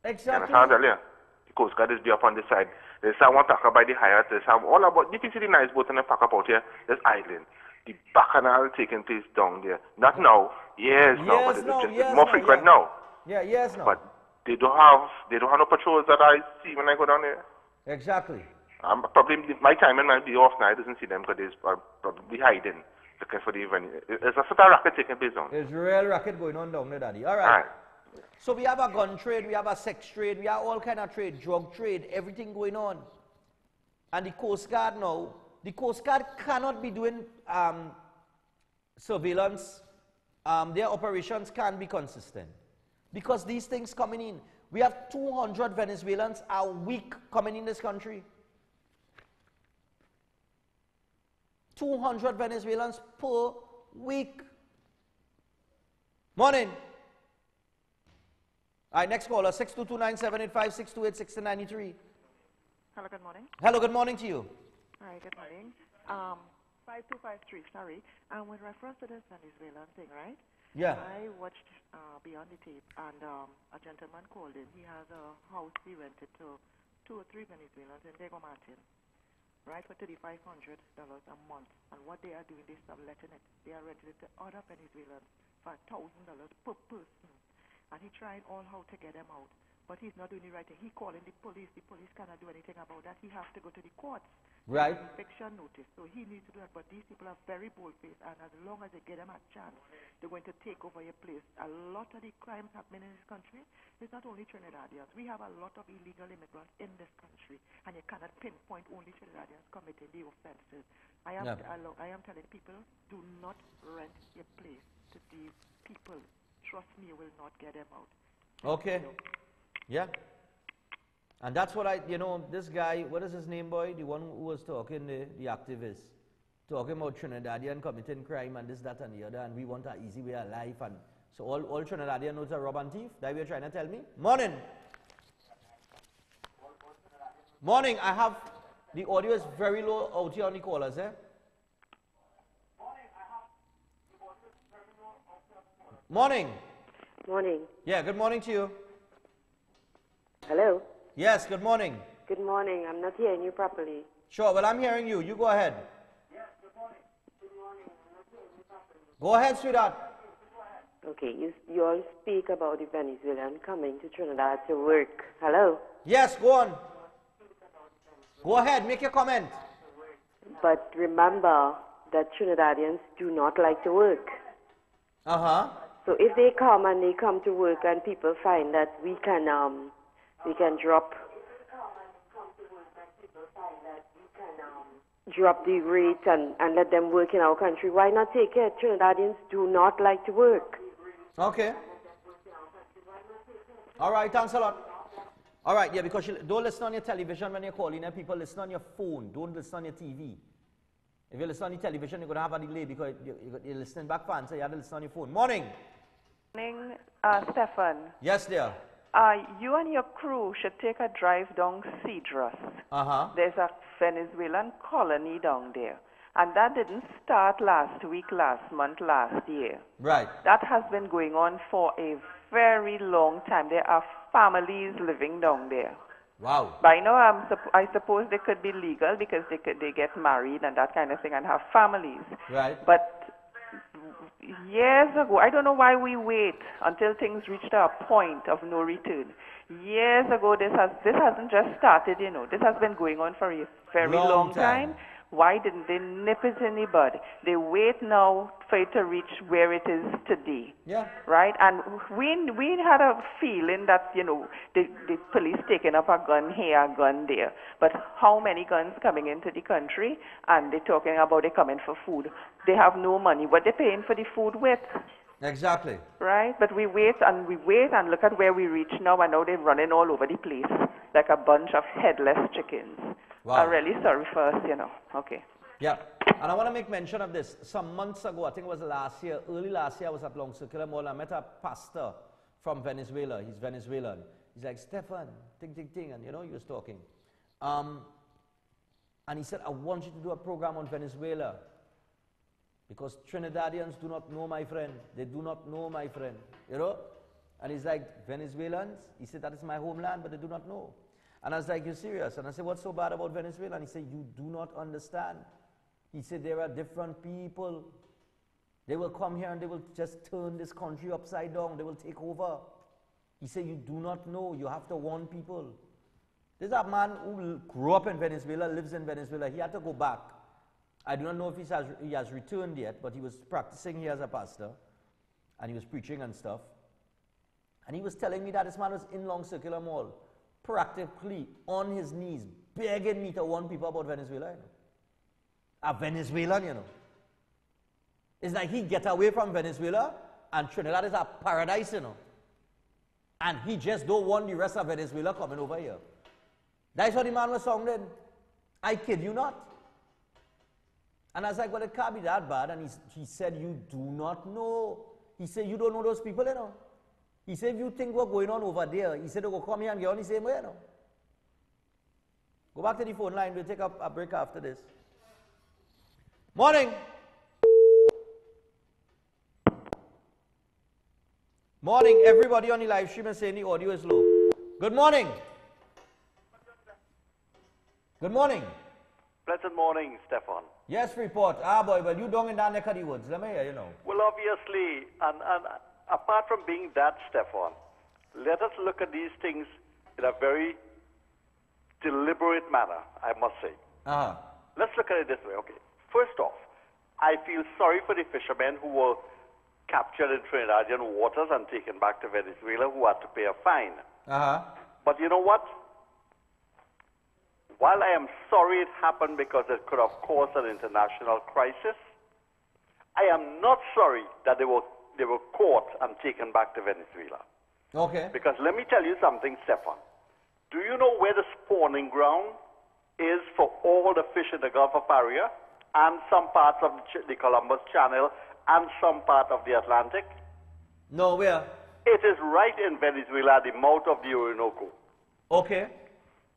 S3: Exactly.
S12: And the Coast Guard is be up on the side. There's someone pack up by the Hyatt. There's all about. If you see the nice boat and they pack up out here, there's island. The bacchanal taking place down there. Not now. Years now, but it's more frequent now.
S3: Yeah, years now.
S12: But they don't have no patrols that I see when I go down there.
S3: Exactly.
S12: Probably my timing might be off now. I doesn't see them because they're probably hiding. Looking for the event. There's a sort of racket taking place down.
S3: There's real racket going on down there, Daddy. All right. So we have a gun trade, we have a sex trade, we have all kind of trade, drug trade, everything going on. And the Coast Guard now, the Coast Guard cannot be doing surveillance. Their operations can't be consistent because these things coming in. We have 200 Venezuelans a week coming in this country. 200 Venezuelans per week. Morning. All right, next caller, 6229785, 628-1693.
S13: Hello, good morning.
S3: Hello, good morning to you.
S13: Hi, good morning. 5253, sorry. With reference to this Venezuelan thing, right?
S3: Yeah.
S13: I watched Beyond the Tape, and a gentleman called in. He has a house he rented to 2 or 3 Venezuelans in Diego Martin, right, for $3,500 a month. And what they are doing, they subletting it. They are renting it to other Venezuelans for $1,000 per person. And he trying all how to get them out. But he's not doing the right thing. He calling the police. The police cannot do anything about that. He has to go to the courts.
S3: Right.
S13: Eviction notice. So he needs to do that. But these people are very bold-faced. And as long as they get them a chance, they're going to take over your place. A lot of the crimes happening in this country is not only Trinidadians. We have a lot of illegal immigrants in this country. And you cannot pinpoint only Trinidadians committing the offenses. I am telling people, do not rent your place to these people. Trust me, you will not get them out.
S3: Okay. Yeah. And that's what this guy, what is his name, boy? The one who was talking, the activist, talking about Trinidadian committing crime and this, that, and the other, and we want an easy way of life. And so all Trinidadian knows are rob and thief? That you're trying to tell me? Morning. Morning. I have, the audio is very low out here on the callers, eh? Morning.
S15: Morning.
S3: Yeah, good morning to you.
S15: Hello?
S3: Yes, good morning.
S15: Good morning. I'm not hearing you properly.
S3: Sure, well, I'm hearing you. You go ahead. Go ahead, sweetheart.
S15: Okay, you all speak about the Venezuelan coming to Trinidad to work. Hello?
S3: Yes, go on. Go ahead, make your comment.
S15: But remember that Trinidadians do not like to work.
S3: Uh-huh.
S15: So if they come to work and people find that we can drop the rate and let them work in our country, why not take it? Trinidadians do not like to work.
S3: Okay. All right, thanks a lot. All right, yeah, because you don't listen on your television when you're calling, and people listen on your phone. Don't listen on your TV. If you listen on your television, you're going to have a delay because you're listening back fast, so you have to listen on your phone. Morning.
S2: Morning, Stephan.
S3: Yes, dear.
S2: You and your crew should take a drive down Cedrus.
S3: Uh-huh.
S2: There's a Venezuelan colony down there. And that didn't start last week, last month, last year.
S3: Right.
S2: That has been going on for a very long time. There are families living down there.
S3: Wow.
S2: By now, I suppose they could be legal because they get married and that kind of thing and have families.
S3: Right.
S2: But years ago, I don't know why we wait until things reach a point of no return. Years ago, this hasn't just started, This has been going on for a very long time. Why didn't they nip it in the bud? They wait now for it to reach where it is today.
S3: Yeah.
S2: Right? And we had a feeling that, the police taking up a gun here, a gun there. But how many guns coming into the country? And they're talking about they coming for food. They have no money. What they're paying for the food with?
S3: Exactly.
S2: Right? But we wait and look at where we reach now, and now they're running all over the place like a bunch of headless chickens.
S3: Wow.
S2: I'm really sorry for us, Okay.
S3: Yeah. And I want to make mention of this. Some months ago, I think it was last year, early last year, I was at Long Circular Mall. I met a pastor from Venezuela. He's Venezuelan. He's like, Stephan, ting. And, he was talking. And he said, I want you to do a program on Venezuela. Because Trinidadians do not know my friend. They do not know my friend. And he's like, Venezuelans? He said, that is my homeland, but they do not know. And I was like, you're serious? And I said, what's so bad about Venezuela? And he said, you do not understand. He said, there are different people. They will come here and they will just turn this country upside down. They will take over. He said, you do not know. You have to warn people. There's a man who grew up in Venezuela, lives in Venezuela. He had to go back. I do not know if he has returned yet, but he was practicing here as a pastor. And he was preaching and stuff. And he was telling me that this man was in Long Circular Mall, practically on his knees, begging me to warn people about Venezuela, A Venezuelan, It's like he get away from Venezuela, and Trinidad is a paradise, And he just don't want the rest of Venezuela coming over here. That's what the man was sounding. I kid you not. And I was like, well, it can't be that bad. And he said, you do not know. He said, you don't know those people, He said, if you think what's going on over there, he said, they will come here and get on the same way, Go back to the phone line. We'll take up a break after this. Morning. Morning. Everybody on the live stream is saying the audio is low. Good morning. Good morning.
S16: Pleasant morning, Stephan.
S3: Yes, report. Ah, boy, well, you down in that neck of the woods. Let me hear you know.
S16: Well, obviously, and apart from being that, Stephan, let us look at these things in a very deliberate manner, I must say. Let's look at it this way, okay. First off, I feel sorry for the fishermen who were captured in Trinidadian waters and taken back to Venezuela who had to pay a fine. But you know what? While I am sorry it happened because it could have caused an international crisis, I am not sorry that they were caught and taken back to Venezuela.
S3: Okay.
S16: Because let me tell you something, Stephan. Do you know where the spawning ground is for all the fish in the Gulf of Paria and some parts of the Columbus Channel and some part of the Atlantic?
S3: No, where?
S16: It is right in Venezuela, at the mouth of the Orinoco.
S3: Okay.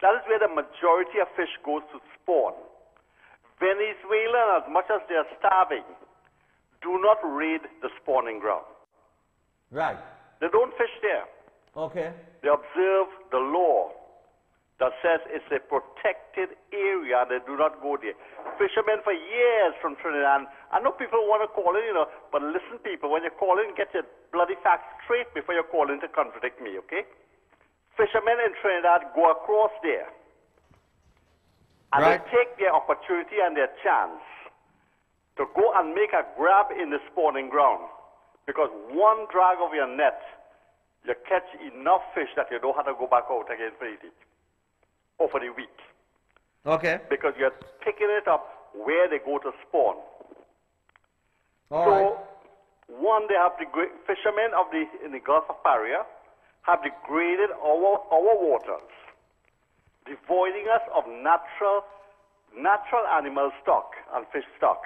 S16: That is where the majority of fish goes to spawn. Venezuela, as much as they are starving, do not raid the spawning ground.
S3: Right.
S16: They don't fish there.
S3: Okay.
S16: They observe the law that says it's a protected area. They do not go there. Fishermen for years from Trinidad, I know people want to call in, you know, but listen, people, when you call in, get your bloody facts straight before you call in to contradict me, okay? Fishermen in Trinidad go across there, and they take their opportunity and their chance to go and make a grab in the spawning ground, because one drag of your net, you catch enough fish that you don't have to go back out again for the day or for the week.
S3: Okay.
S16: Because you're picking it up where they go to spawn. One, they have the fishermen in the Gulf of Paria have degraded our waters, devoiding us of natural animal stock and fish stock,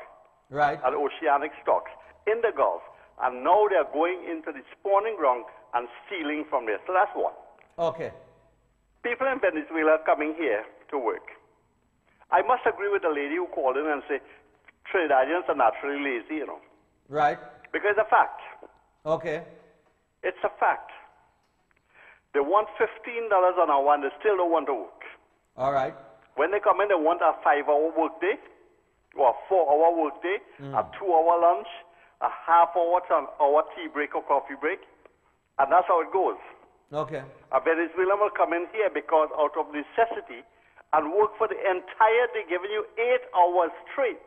S3: right,
S16: and oceanic stocks in the Gulf, and now they are going into the spawning ground and stealing from there. So that's one.
S3: Okay.
S16: People in Venezuela are coming here to work. I must agree with the lady who called in and say Trinidadians are naturally lazy, you know.
S3: Right.
S16: Because it's a fact.
S3: Okay.
S16: It's a fact. They want $15 an hour and they still don't want to work.
S3: All right.
S16: When they come in, they want a 5-hour work day, or a 4-hour work day, a 2-hour lunch, a half-hour to an hour tea break or coffee break, and that's how it goes.
S3: Okay.
S16: A Venezuelan will come in here because out of necessity and work for the entire day, giving you 8 hours straight,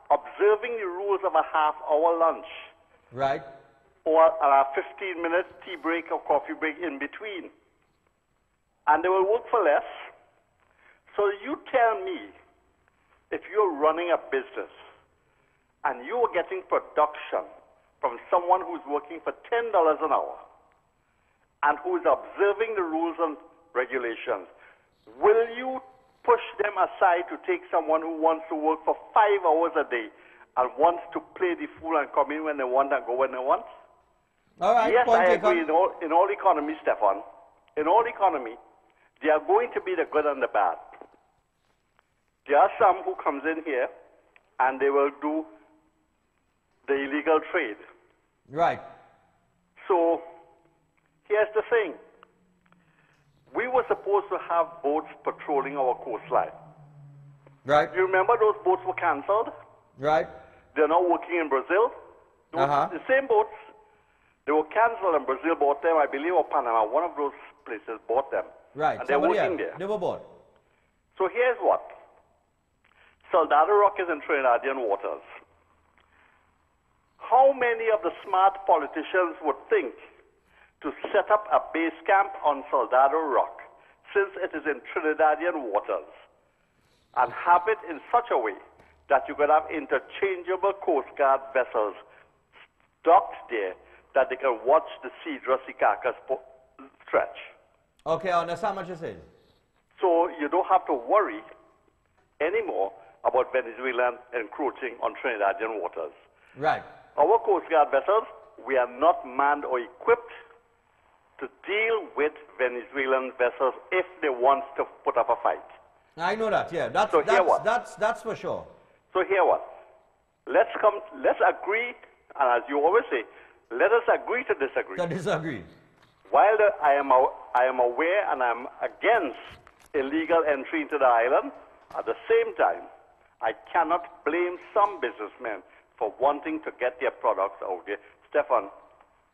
S16: observing the rules of a half-hour lunch.
S3: Right.
S16: Or a 15-minute tea break or coffee break in between. And they will work for less. So you tell me, if you're running a business and you are getting production from someone who's working for $10 an hour and who is observing the rules and regulations, will you push them aside to take someone who wants to work for 5 hours a day and wants to play the fool and come in when they want and go when they want?
S3: All right.
S16: Yes, I agree. In all economies, Stephan, in all economy, there are going to be the good and the bad. There are some who comes in here and they will do the illegal trade.
S3: Right.
S16: So, here's the thing. We were supposed to have boats patrolling our coastline.
S3: Right.
S16: You remember those boats were cancelled?
S3: Right.
S16: They're now working in Brazil. The same boats. They were cancelled and Brazil bought them, I believe, or Panama. One of those places bought them.
S3: Right.
S16: And they're working there.
S3: They were bought.
S16: So here's what. Soldado Rock is in Trinidadian waters. How many of the smart politicians would think to set up a base camp on Soldado Rock, since it is in Trinidadian waters, and have it in such a way that you could have interchangeable Coast Guard vessels docked there that they can watch the Cedros-Icacas stretch?
S3: Okay, I understand what you're saying.
S16: So you don't have to worry anymore about Venezuela encroaching on Trinidadian waters.
S3: Right.
S16: Our Coast Guard vessels, we are not manned or equipped to deal with Venezuelan vessels if they want to put up a fight.
S3: I know that, yeah. That's for sure.
S16: So here what? Let's agree, and as you always say, let us agree to disagree.
S3: To disagree.
S16: While I am aware and I'm against illegal entry into the island, at the same time, I cannot blame some businessmen for wanting to get their products out there. Stephan,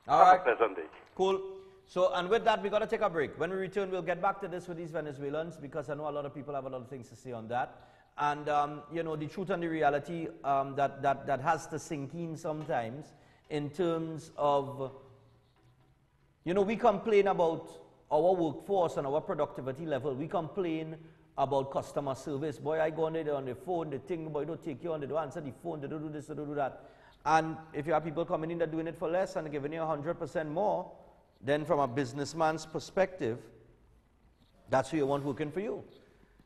S16: have a pleasant day.
S3: Cool. So, and with that, we're going to take a break. When we return, we'll get back to this with these Venezuelans, because I know a lot of people have a lot of things to say on that. And, you know, the truth and the reality that has to sink in sometimes in terms of, you know, we complain about our workforce and our productivity level. We complain about customer service. Boy, I go on there on the phone, they think, boy, don't take you on, they don't answer the phone, they don't do this, they don't do that. And if you have people coming in that are doing it for less and giving you 100% more, then from a businessman's perspective, that's who you want working for you.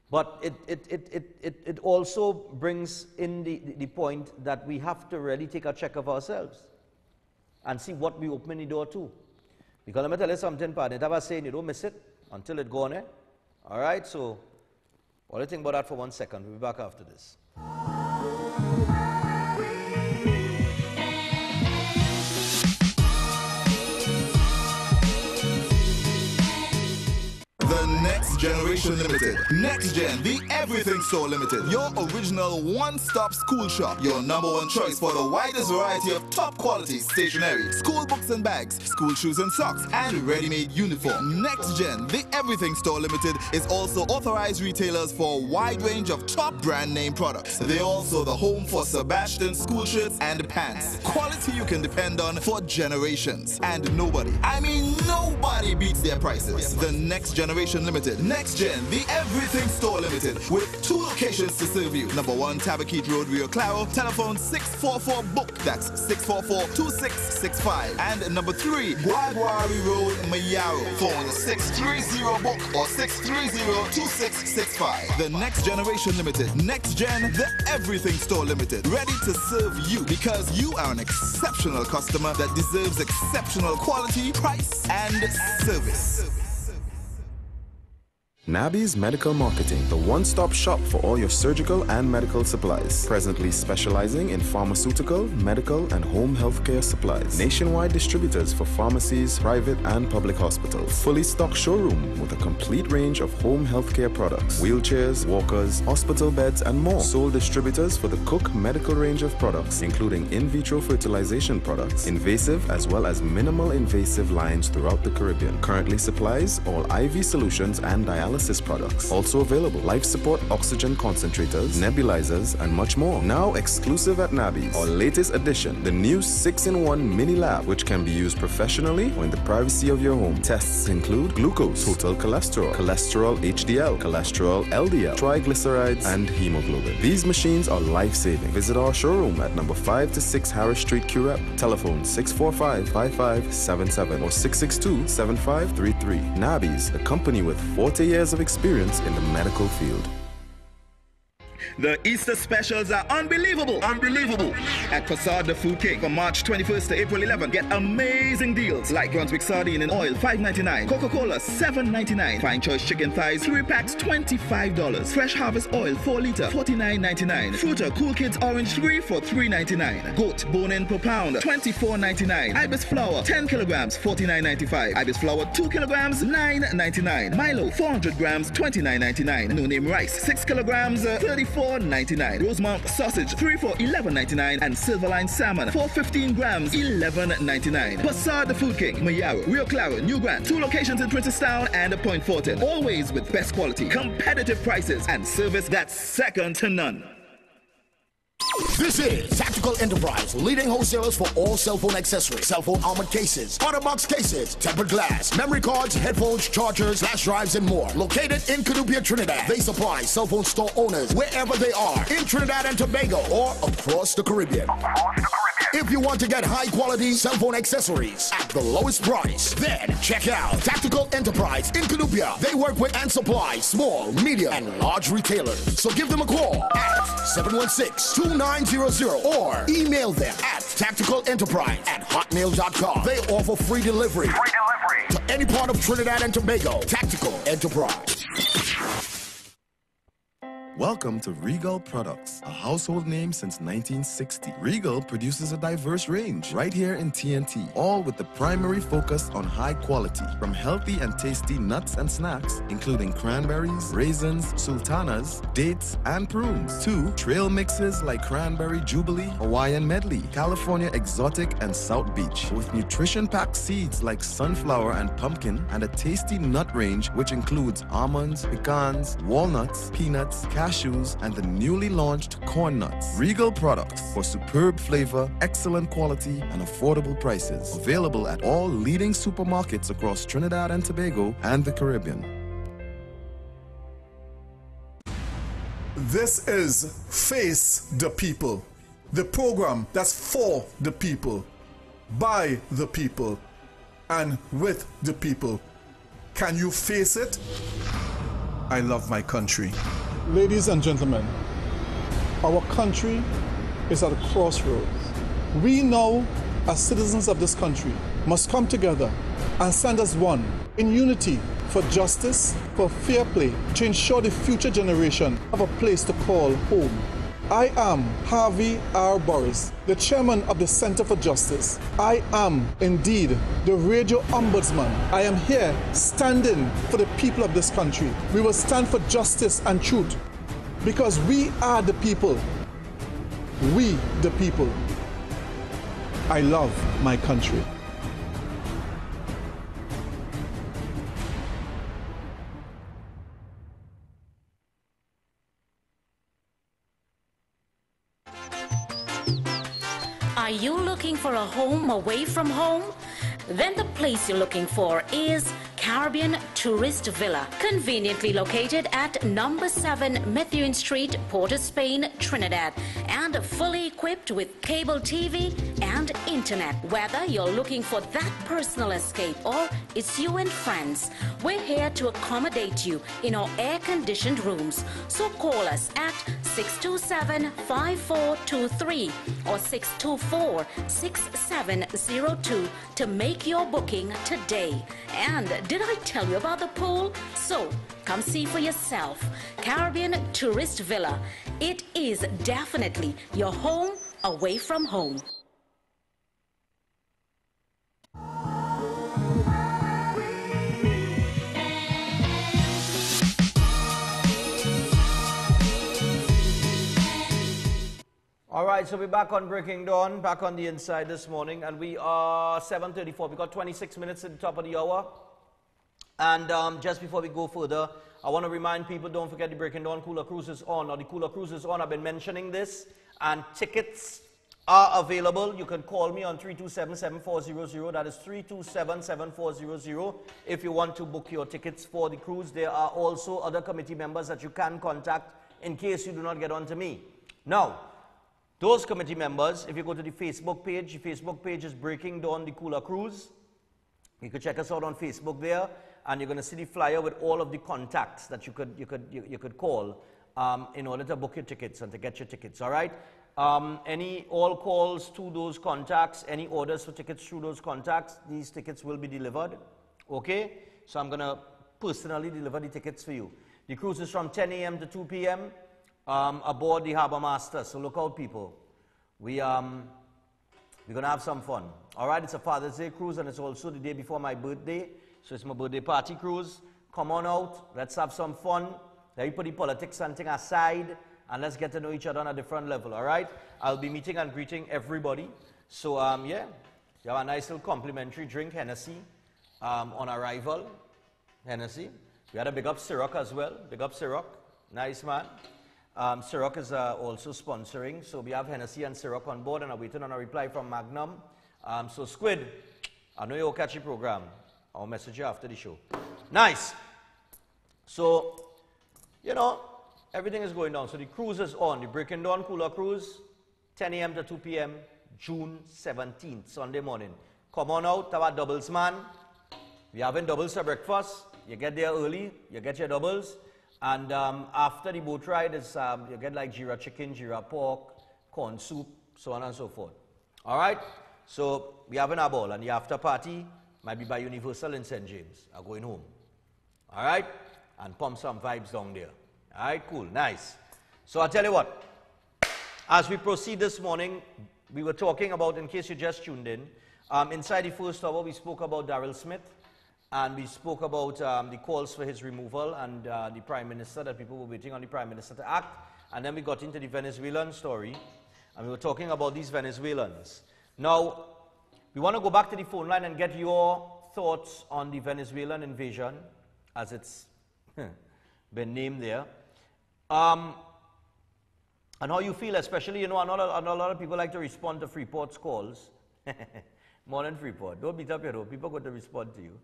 S3: But it also brings in the point that we have to really take a check of ourselves and see what we open the door to. Because let me tell you something, partner, I was saying you don't miss it until it gone, eh? All right, so what do you think about that for 1 second? We'll be back after this.
S14: The Next Generation Limited. Next Gen, the Everything Store Limited. Your original one-stop school shop. Your #1 choice for the widest variety of top quality stationery, school books and bags, school shoes and socks, and ready-made uniform. Next Gen, the Everything Store Limited is also authorized retailers for a wide range of top brand name products. They're also the home for Sebastian school shirts and pants. Quality you can depend on for generations. And nobody, I mean nobody beats their prices. The Next Generation Limited. Next Gen, the Everything Store Limited, with 2 locations to serve you. #1, Tabaquite Road, Rio Claro. Telephone 644-BOOK. That's 644-2665. And #3, Guaguari Road, Mayaro. Phone 630-BOOK or 630-2665. The Next Generation Limited. Next Gen, the Everything Store Limited. Ready to serve you because you are an exceptional customer that deserves exceptional quality, price, and service.
S23: Nabi's Medical Marketing, the one-stop shop for all your surgical and medical supplies. Presently specializing in pharmaceutical, medical, and home healthcare supplies. Nationwide distributors for pharmacies, private and public hospitals. Fully stocked showroom with a complete range of home healthcare products. Wheelchairs, walkers, hospital beds, and more. Sole distributors for the Cook medical range of products, including in vitro fertilization products, invasive as well as minimal invasive lines throughout the Caribbean. Currently supplies all IV solutions and dialysis products. Also available life support oxygen concentrators, nebulizers, and much more. Now exclusive at Nabi's. Our latest addition, the new 6-in-1 mini lab, which can be used professionally or in the privacy of your home. Tests include glucose, total cholesterol, cholesterol HDL, cholesterol LDL, triglycerides, and hemoglobin. These machines are life-saving. Visit our showroom at number 5 to 6 Harris Street, Curep. Telephone 645-5577 or 662-7533. Nabi's, a company with 40 years of experience in the medical field.
S14: The Easter specials are unbelievable. At Facade the Food King from March 21st to April 11. Get amazing deals like Brunswick sardine in oil, $5.99. Coca-Cola, $7.99. Fine choice chicken thighs, 3 packs, $25. Fresh Harvest oil, 4 liter, $49.99. Fruta Cool Kids orange 3 for $3.99. Goat bone-in per pound, $24.99. Ibis flour, 10 kilograms, $49.95. Ibis flour, 2 kilograms, $9.99. Milo, 400 grams, $29.99. No-name rice, 6 kilograms, $34.99. Rosemount sausage, 3 for $11.99. And Silverline salmon, 415 grams, $11.99. Facade the Food King, Mayaro, Rio Claro, New Grand. 2 locations in Princestown and Point Fortin. Always with best quality, competitive prices, and service that's second to none.
S6: This is Tactical Enterprise, leading wholesalers for all cell phone accessories, cell phone armored cases, OtterBox cases, tempered glass, memory cards, headphones, chargers, flash drives, and more. Located in Canupia, Trinidad, they supply cell phone store owners wherever they are, in Trinidad and Tobago or across the Caribbean. If you want to get high-quality cell phone accessories at the lowest price, then check out Tactical Enterprise in Canupia. They work with and supply small, medium, and large retailers. So give them a call at 716-2900 or email them at tacticalenterprise@hotmail.com. They offer free delivery. to any part of Trinidad and Tobago. Tactical Enterprise.
S23: Welcome to Regal Products, a household name since 1960. Regal produces a diverse range right here in TNT, all with the primary focus on high quality. From healthy and tasty nuts and snacks, including cranberries, raisins, sultanas, dates, and prunes, to trail mixes like Cranberry Jubilee, Hawaiian Medley, California Exotic, and South Beach, with nutrition-packed seeds like sunflower and pumpkin, and a tasty nut range which includes almonds, pecans, walnuts, peanuts, cashews, and the newly launched corn nuts. Regal Products for superb flavor, excellent quality, and affordable prices. Available at all leading supermarkets across Trinidad and Tobago and the Caribbean.
S4: This is Face the People, the program that's for the people, by the people, and with the people. Can you face it? I love my country. Ladies and gentlemen, our country is at a crossroads. We now, as citizens of this country, must come together and stand as one in unity for justice, for fair play, to ensure the future generation have a place to call home. I am Harvey R. Boris, the chairman of the Center for Justice. I am indeed the radio ombudsman. I am here standing for the people of this country. We will stand for justice and truth because we are the people. We the people. I love my country.
S18: Are you looking for a home away from home? Then the place you're looking for is Caribbean Tourist Villa, conveniently located at number 7 Methuen Street, Port of Spain, Trinidad, and fully equipped with cable TV and internet. Whether you're looking for that personal escape or it's you and friends, we're here to accommodate you in our air-conditioned rooms. So call us at 627-5423 or 624-6702 to make your booking today. And did I tell you about the pool? So come see for yourself. Caribbean Tourist Villa. It is definitely your home away from home.
S3: All right, so we're back on Breaking Dawn, back on the inside this morning, and we are 7:34. We've got 26 minutes at the top of the hour. And just before we go further, I want to remind people, don't forget the Breaking Dawn Cooler Cruise is on, or the Cooler Cruise is on. I've been mentioning this, and tickets are available. You can call me on 327-7400. That is 327-7400 if you want to book your tickets for the cruise. There are also other committee members that you can contact in case you do not get on to me. Now, those committee members, if you go to the Facebook page is Breaking Dawn the Cooler Cruise. You could check us out on Facebook there, and you're going to see the flyer with all of the contacts that you could call in order to book your tickets and to get your tickets. All right. All calls to those contacts, any orders for tickets through those contacts, these tickets will be delivered. Okay. So I'm going to personally deliver the tickets for you. The cruise is from 10 a.m. to 2 p.m. Aboard the Harbor Master. So look out, people. We're going to have some fun. All right, it's a Father's Day cruise, and it's also the day before my birthday. So it's my birthday party cruise. Come on out. Let's have some fun. Let me put the politics and thing aside, and let's get to know each other on a different level, all right? I'll be meeting and greeting everybody. So, yeah, you have a nice little complimentary drink, Hennessy, on arrival. Hennessy. We had a big up Ciroc as well. Big up Ciroc. Nice, man. Ciroc is also sponsoring, so we have Hennessy and Ciroc on board, and I'm waiting on a reply from Magnum. So Squid, I know you'll catch the program. I'll message you after the show. Nice. So, you know, everything is going down. So the cruise is on. The Breaking Dawn Cooler Cruise, 10 a.m. to 2 p.m., June 17th, Sunday morning. Come on out, have a doubles, man. We're having doubles for breakfast. You get there early, you get your doubles. And after the boat ride, is, you get like Jira chicken, Jira pork, corn soup, so on and so forth. All right? So we're having a ball. And the after party, might be by Universal in St. James, are going home. All right? And pump some vibes down there. All right, cool, nice. So I'll tell you what, as we proceed this morning, we were talking about, in case you just tuned in, inside the first hour, we spoke about Daryl Smith, and we spoke about the calls for his removal and the Prime Minister, that people were waiting on the Prime Minister to act. And then we got into the Venezuelan story, and we were talking about these Venezuelans. Now, we want to go back to the phone line and get your thoughts on the Venezuelan invasion, as it's been named there. And how you feel, especially, you know, I know a lot of people like to respond to Freeport's calls. More than Freeport. Don't beat up your road. People are going to respond to you.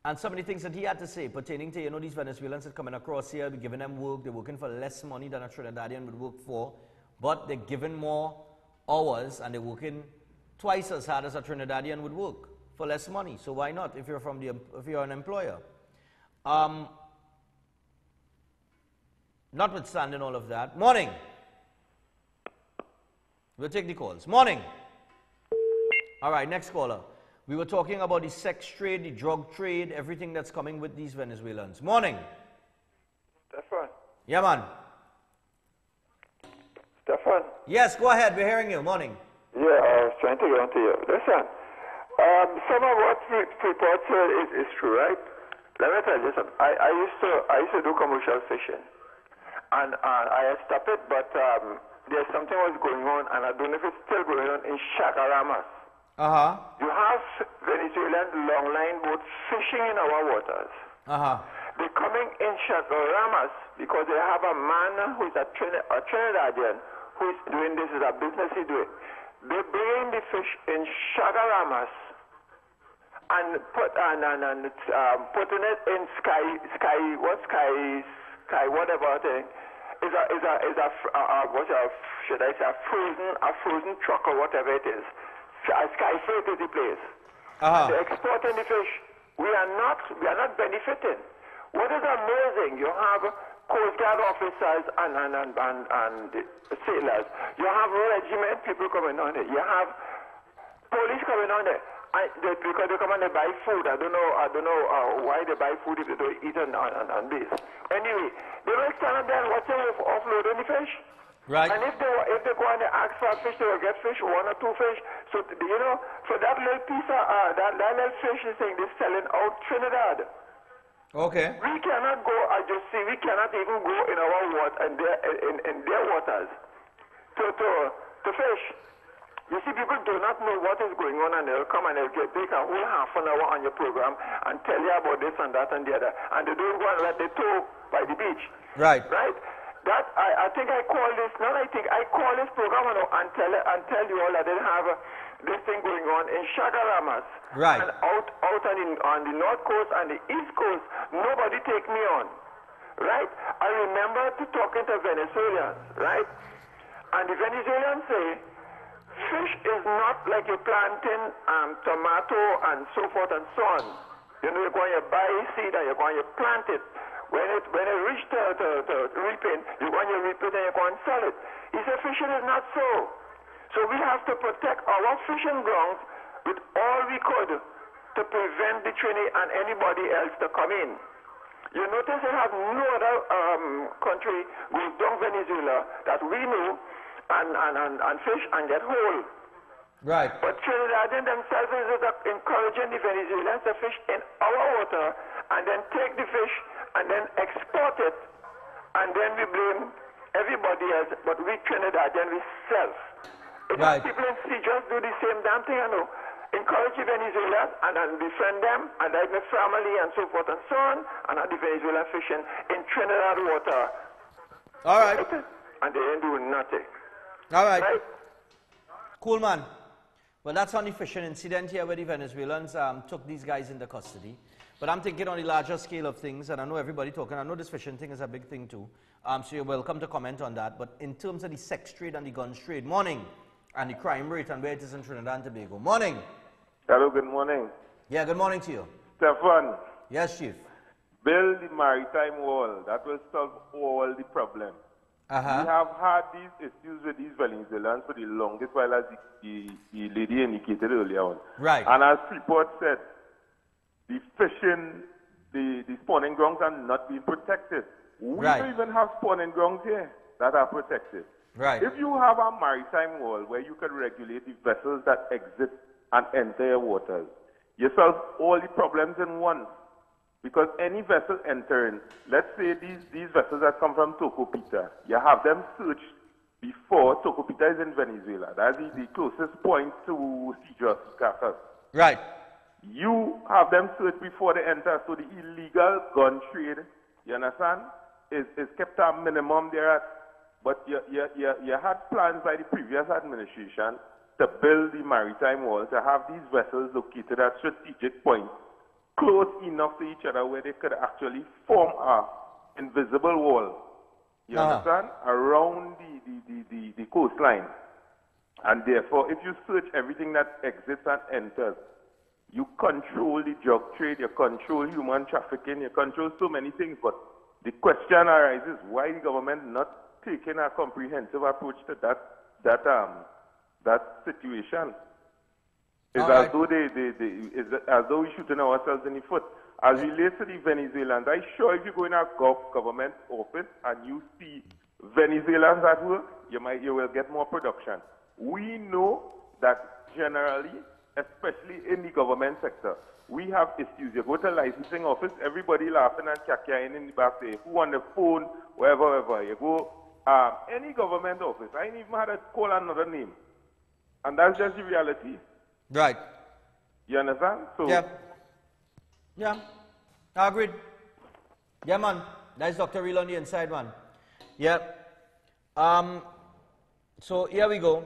S3: And some of the things that he had to say pertaining to, you know, these Venezuelans that are coming across here, we're giving them work, they're working for less money than a Trinidadian would work for, but they're given more hours and they're working twice as hard as a Trinidadian would work for less money. So why not if you're an employer? Notwithstanding all of that. Morning. We'll take the calls. Morning. All right, next caller. We were talking about the sex trade, the drug trade, everything that's coming with these Venezuelans. Morning.
S10: Stephan.
S3: Yeah, man.
S10: Stephan.
S3: Yes, go ahead. We're hearing you. Morning.
S10: Yeah, I was trying to get on to you. Listen, some of what Freeport said is true, right? Let me tell you something. I used to do commercial fishing, and I had stopped it, but there's something was going on, and I don't know if it's still going on in Chagaramas. You have Venezuelan longline boats fishing in our waters. They're coming in Chagaramas because they have a man who's a Trinidadian who's doing this as a business he's doing. They're bringing the fish in Chagaramas and putting it in sky whatever thing. Should I say a frozen truck or whatever it is. Sky freight is the place. They're exporting the fish. We are not benefiting. What is amazing, you have Coast Guard officers and sailors. You have regiment people coming on there. You have police coming on there. Because they come and they buy food. I don't know why they buy food if they don't eat on this. Anyway, they will stand there and watch them offloading the fish.
S3: Right.
S10: And if they go and they ask for a fish, they will get fish, 1 or 2 fish. So, you know, for that little piece of, that little fish thing, they're selling out Trinidad.
S3: Okay.
S10: We cannot go, I just see, we cannot even go in our water, in their waters to fish. You see, people do not know what is going on, and they'll come and they'll take a whole half an hour on your program and tell you about this and that and the other. And they don't go and let the tow by the beach.
S3: Right.
S10: Right? That I think I call this, I call this program and tell you all that they have this thing going on in Chagaramas.
S3: Right.
S10: And out on the north coast and the east coast, nobody take me on. Right? I remember talking to Venezuelans, right? And the Venezuelans say, fish is not like you're planting tomato and so forth and so on. You know, you're going to buy seed and you're going to plant it. When it reaches to reaping, you're going to reap it and you're going to sell it. He said fishing is not so. So we have to protect our fishing grounds with all we could to prevent the Trini and anybody else to come in. You notice they have no other country goes down Venezuela that we know and fish and get whole.
S3: Right.
S10: But Trinidadians themselves is encouraging the Venezuelans to fish in our water and then take the fish and then export it, and then we blame everybody else, but we Trinidadians, we self.
S3: Right.
S10: People in sea just do the same damn thing, you know. Encourage the Venezuelans and then befriend them, and like my family and so forth and so on, and the Venezuelan fishing in Trinidad water.
S3: All right.
S10: And they ain't doing nothing.
S3: All right. Cool, man. Well, that's on the fishing incident here where the Venezuelans took these guys into custody. But I'm thinking on the larger scale of things, and I know everybody talking, I know this fishing thing is a big thing too. So you're welcome to comment on that. But in terms of the sex trade and the guns trade, morning, and the crime rate and where it is in Trinidad and Tobago. Morning.
S12: Hello, good morning.
S3: Yeah, good morning to you.
S12: Stephan.
S3: Yes, Chief.
S12: Build the maritime wall. That will solve all the problems. We have had these issues with these Venezuelans for the longest while, as the lady indicated earlier on.
S3: Right.
S12: And as Freeport said, the fishing, the spawning grounds are not being protected. We don't even have spawning grounds here that are protected.
S3: Right.
S12: If you have a maritime wall where you can regulate the vessels that exit and enter your waters, you solve all the problems in one. Because any vessel entering, let's say these vessels that come from Tocopita, you have them searched before. Tocopita is in Venezuela. That's the closest point to Cedros, Caracas.
S3: Right.
S12: You have them searched before they enter, so the illegal gun trade, you understand, is kept at minimum there. But you had plans by the previous administration to build the maritime wall, to have these vessels located at strategic points, close enough to each other where they could actually form a invisible wall, you understand, around the coastline. And therefore, if you search everything that exits and enters, you control the drug trade, you control human trafficking, you control so many things. But the question arises, why the government not taking a comprehensive approach to that situation? It's as though it's as though we're shooting ourselves in the foot. As relates to the Venezuelans, I'm sure if you go in a government office and you see Venezuelans at work, you will get more production. We know that generally, especially in the government sector, we have issues. You go to a licensing office, everybody laughing and cacaing in the back, say, who on the phone, wherever. You go, any government office, I ain't even had to call another name. And that's just the reality.
S3: Right.
S12: You understand? So
S3: yeah, I agreed. Yeah, man. That's Dr. Real on the inside, man. Yeah. So here we go.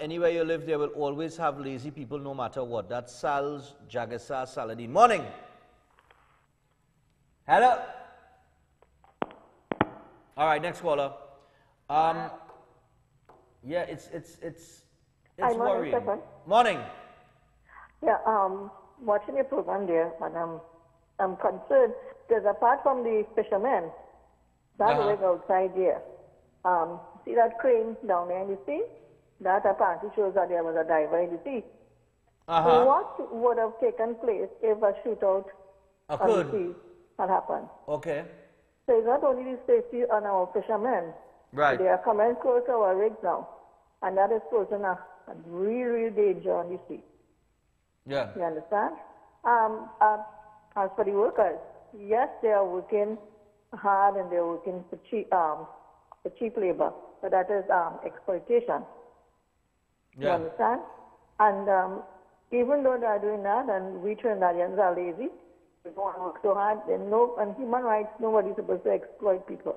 S3: Anywhere you live, there will always have lazy people no matter what. That's Sal's Jagasa Saladin. Morning. Hello. All right, next caller. Yeah, it's worrying. Morning.
S17: Yeah, watching your program there, and I'm concerned because apart from the fishermen that work outside there, see that crane down there in the sea? That apparently shows that there was a diver in the sea. What would have taken place if a shootout on the sea had happened?
S3: Okay.
S17: So it's not only the safety on our fishermen,
S3: right?
S17: They are coming close to our rigs now, and that is posing a real danger on the sea.
S3: Yeah.
S17: You understand? As for the workers, yes, they are working hard and they're working for cheap labor, but that is exploitation.
S3: Yeah.
S17: You understand? And even though they are doing that, and we Trinidadians are lazy, we don't want to work so hard, and human rights, nobody's supposed to exploit people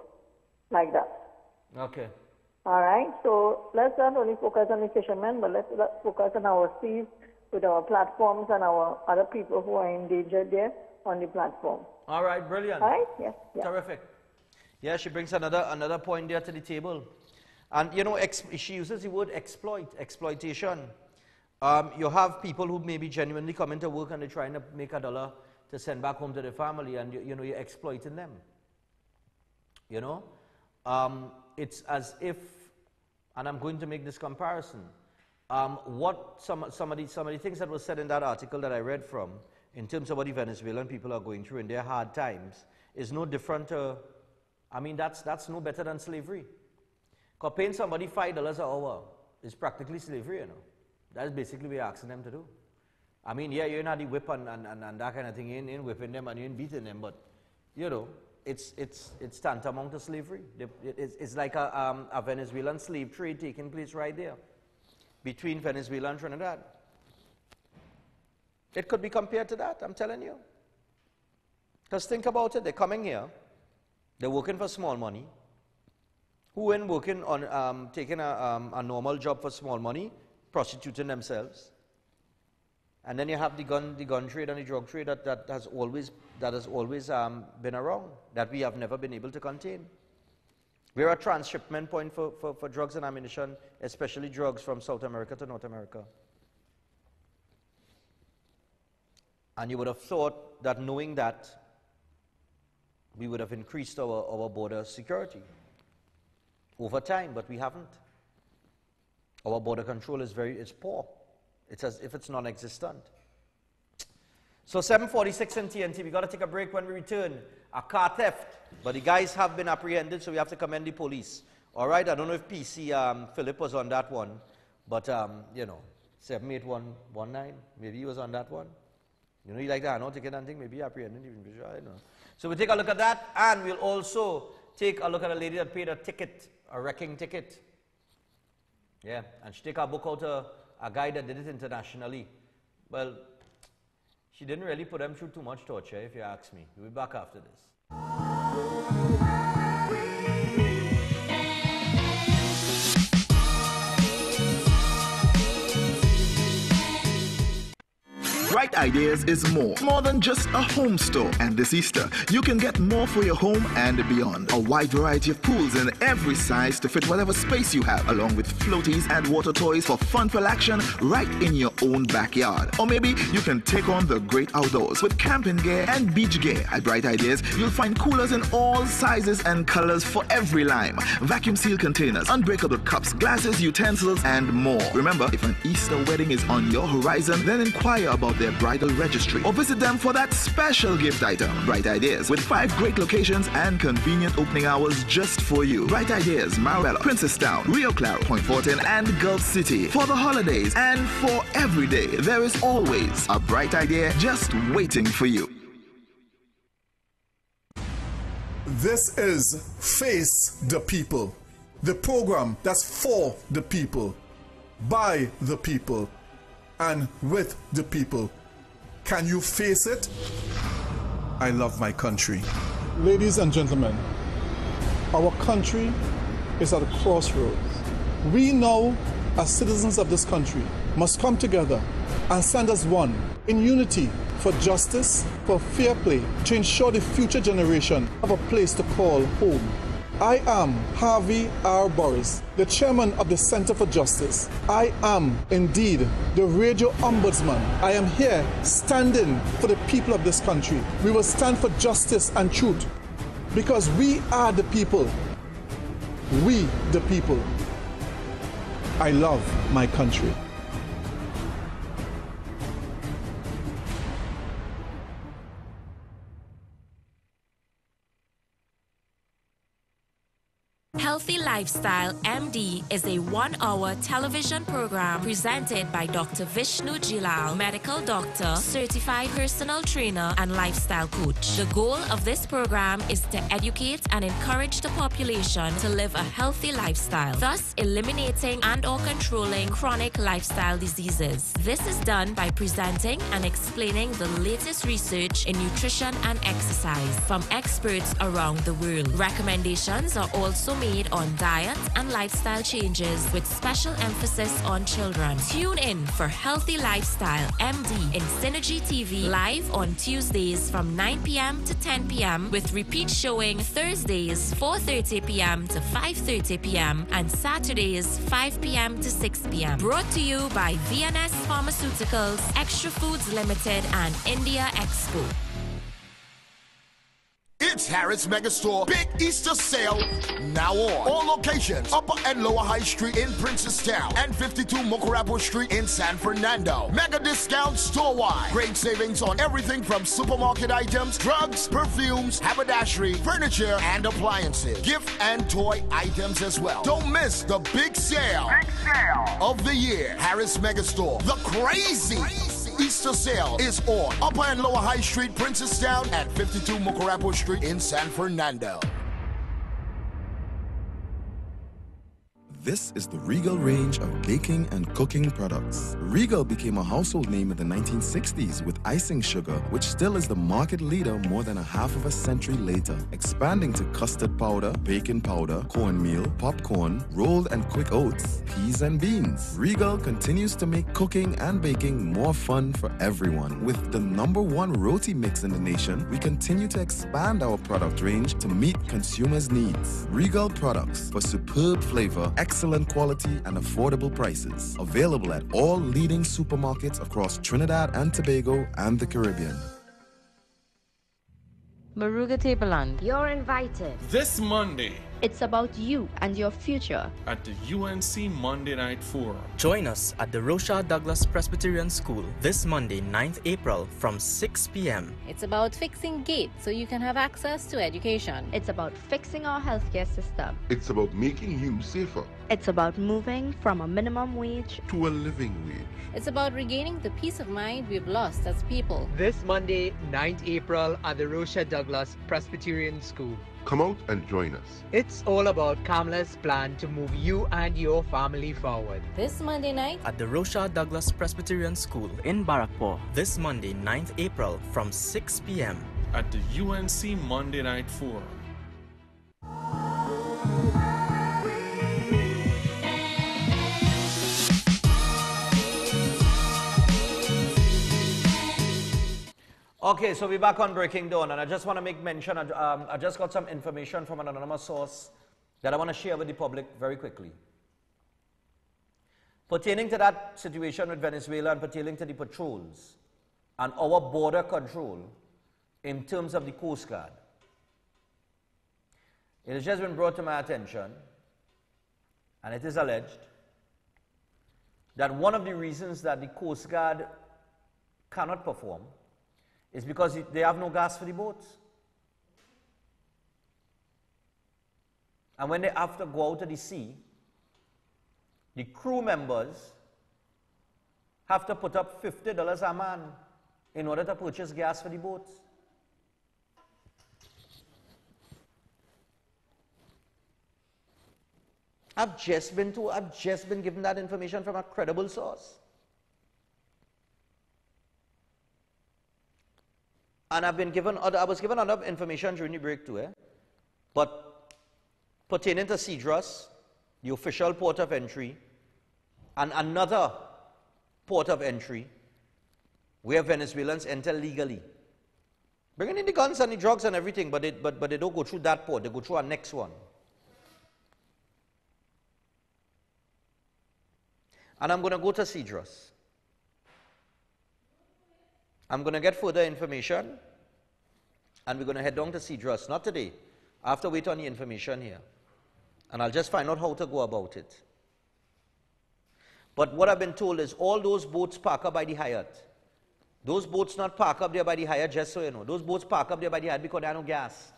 S17: like that.
S3: Okay.
S17: All right, so let's not only focus on the fishermen, but let's focus on our seas with our platforms and our other people who are endangered there on the platform.
S3: All right, brilliant.
S17: All right, yeah.
S3: Terrific. Yeah, she brings another point there to the table. And, you know, she uses the word exploitation. You have people who maybe genuinely come into work and they're trying to make $1 to send back home to their family, and, you're exploiting them. You know? It's as if, and I'm going to make this comparison, what some of the things that was said in that article that I read from, in terms of what the Venezuelan people are going through in their hard times, is no different to, I mean, that's no better than slavery. Because paying somebody $5 an hour is practically slavery, you know. That's basically what you're asking them to do. I mean, yeah, you're not the whip and that kind of thing, you ain't whipping them and you ain't beating them, but, you know, it's tantamount to slavery. It's like a Venezuelan slave trade taking place right there between Venezuela and Trinidad. It could be compared to that, I'm telling you. Because think about it, they're coming here, they're working for small money. Who ain't working on taking a normal job for small money, prostituting themselves? And then you have the gun trade and the drug trade that has always been around, that we have never been able to contain. We're a transshipment point for drugs and ammunition, especially drugs from South America to North America. And you would have thought that knowing that, we would have increased our border security over time, but we haven't. Our border control is poor. It's as if it's non-existent. So 7:46 in TNT. We got to take a break. When we return, a car theft, but the guys have been apprehended, so we have to commend the police. All right. I don't know if PC Phillip was on that one, but you know, 78119. Maybe he was on that one. You know, you like that, I know, ticket and thing. Maybe apprehended. I don't know. So we'll take a look at that, and we'll also take a look at a lady that paid a ticket, a wrecking ticket. Yeah, and she take a book out a guy that did it internationally. Well, she didn't really put them through too much torture, if you ask me. We'll be back after this.
S14: Bright Ideas is more than just a home store. And this Easter, you can get more for your home and beyond. A wide variety of pools in every size to fit whatever space you have, along with floaties and water toys for fun-filled action right in your own backyard. Or maybe you can take on the great outdoors with camping gear and beach gear. At Bright Ideas, you'll find coolers in all sizes and colors for every lime, vacuum-sealed containers, unbreakable cups, glasses, utensils, and more. Remember, if an Easter wedding is on your horizon, then inquire about their bridal registry or visit them for that special gift item. Bright Ideas, with 5 great locations and convenient opening hours just for you. Bright Ideas, Marabella, Princestown, Rio Claro, Point Fortin, and Gulf City. For the holidays and for every day, there is always a bright idea just waiting for you.
S4: This is Face the People, the program that's for the people, by the people, and with the people. Can you face it? I love my country. Ladies and gentlemen, our country is at a crossroads. We now, as citizens of this country, must come together and stand as one in unity for justice, for fair play, to ensure the future generation have a place to call home. I am Harvey R. Boris, the chairman of the Center for Justice. I am indeed the radio ombudsman. I am here standing for the people of this country. We will stand for justice and truth because we are the people. We the people. I love my country.
S19: Healthy Lifestyle MD is a 1-hour television program presented by Dr. Vishnu Jilal, medical doctor, certified personal trainer, and lifestyle coach. The goal of this program is to educate and encourage the population to live a healthy lifestyle, thus eliminating and/or controlling chronic lifestyle diseases. This is done by presenting and explaining the latest research in nutrition and exercise from experts around the world. Recommendations are also made on diet and lifestyle changes with special emphasis on children. Tune in for Healthy Lifestyle MD in Synergy TV live on Tuesdays from 9 p.m. to 10 p.m. with repeat showing Thursdays 4:30 p.m. to 5:30 p.m. and Saturdays 5 p.m. to 6 p.m. Brought to you by VNS Pharmaceuticals, Extra Foods Limited, and India Expo.
S6: It's Harris Megastore Big Easter Sale now on. All locations, Upper and Lower High Street in Princestown and 52 Mocorabo Street in San Fernando. Mega discount store-wide. Great savings on everything from supermarket items, drugs, perfumes, haberdashery, furniture, and appliances. Gift and toy items as well. Don't miss the big sale of the year. Harris Megastore, the crazy Easter sale is on Upper and Lower High Street, Princestown, and 52 Mocorabo Street in San Fernando.
S23: This is the Regal range of baking and cooking products. Regal became a household name in the 1960s with icing sugar, which still is the market leader more than a half of a century later, expanding to custard powder, baking powder, cornmeal, popcorn, rolled and quick oats, peas and beans. Regal continues to make cooking and baking more fun for everyone. With the #1 roti mix in the nation, we continue to expand our product range to meet consumers' needs. Regal products for superb flavor, excellent quality, and affordable prices. Available at all leading supermarkets across Trinidad and Tobago and the Caribbean.
S20: Maruga Tableland.
S21: You're invited.
S22: This Monday.
S21: It's about you and your future.
S22: At the UNC Monday Night Forum.
S24: Join us at the Rochelle Douglas Presbyterian School this Monday, 9th April from 6 p.m.
S20: It's about fixing gates so you can have access to education.
S21: It's about fixing our healthcare system.
S25: It's about making you safer.
S21: It's about moving from a minimum wage
S25: to a living wage.
S20: It's about regaining the peace of mind we've lost as people.
S26: This Monday, 9th April at the Rochelle Douglas Presbyterian School.
S25: Come out and join us.
S26: It's all about Kamala's plan to move you and your family forward.
S20: This Monday night
S24: at the Rochelle Douglas Presbyterian School in Barrackpore. This Monday, 9th April from 6 p.m.
S22: at the UNC Monday Night Forum.
S3: Okay, so we're back on Breaking Dawn, and I just want to make mention, I just got some information from an anonymous source that I want to share with the public very quickly. Pertaining to that situation with Venezuela and pertaining to the patrols and our border control in terms of the Coast Guard. It has just been brought to my attention, and it is alleged, that one of the reasons that the Coast Guard cannot perform is because they have no gas for the boats. And when they have to go out to the sea, the crew members have to put up $50 a man in order to purchase gas for the boats. I've just been given that information from a credible source. And I was given other information during the break too, but pertaining to Cedros, the official port of entry, and another port of entry where Venezuelans enter legally. Bringing in the guns and the drugs and everything, but they don't go through that port, they go through our next one. And I'm going to go to Cedros. I'm going to get further information, and we're going to head down to Cedros, not today. I have to wait on the information here. And I'll just find out how to go about it. But what I've been told is all those boats park up by the Hyatt. Those boats not park up there by the Hyatt, just so you know. Those boats park up there by the Hyatt because they have no gas.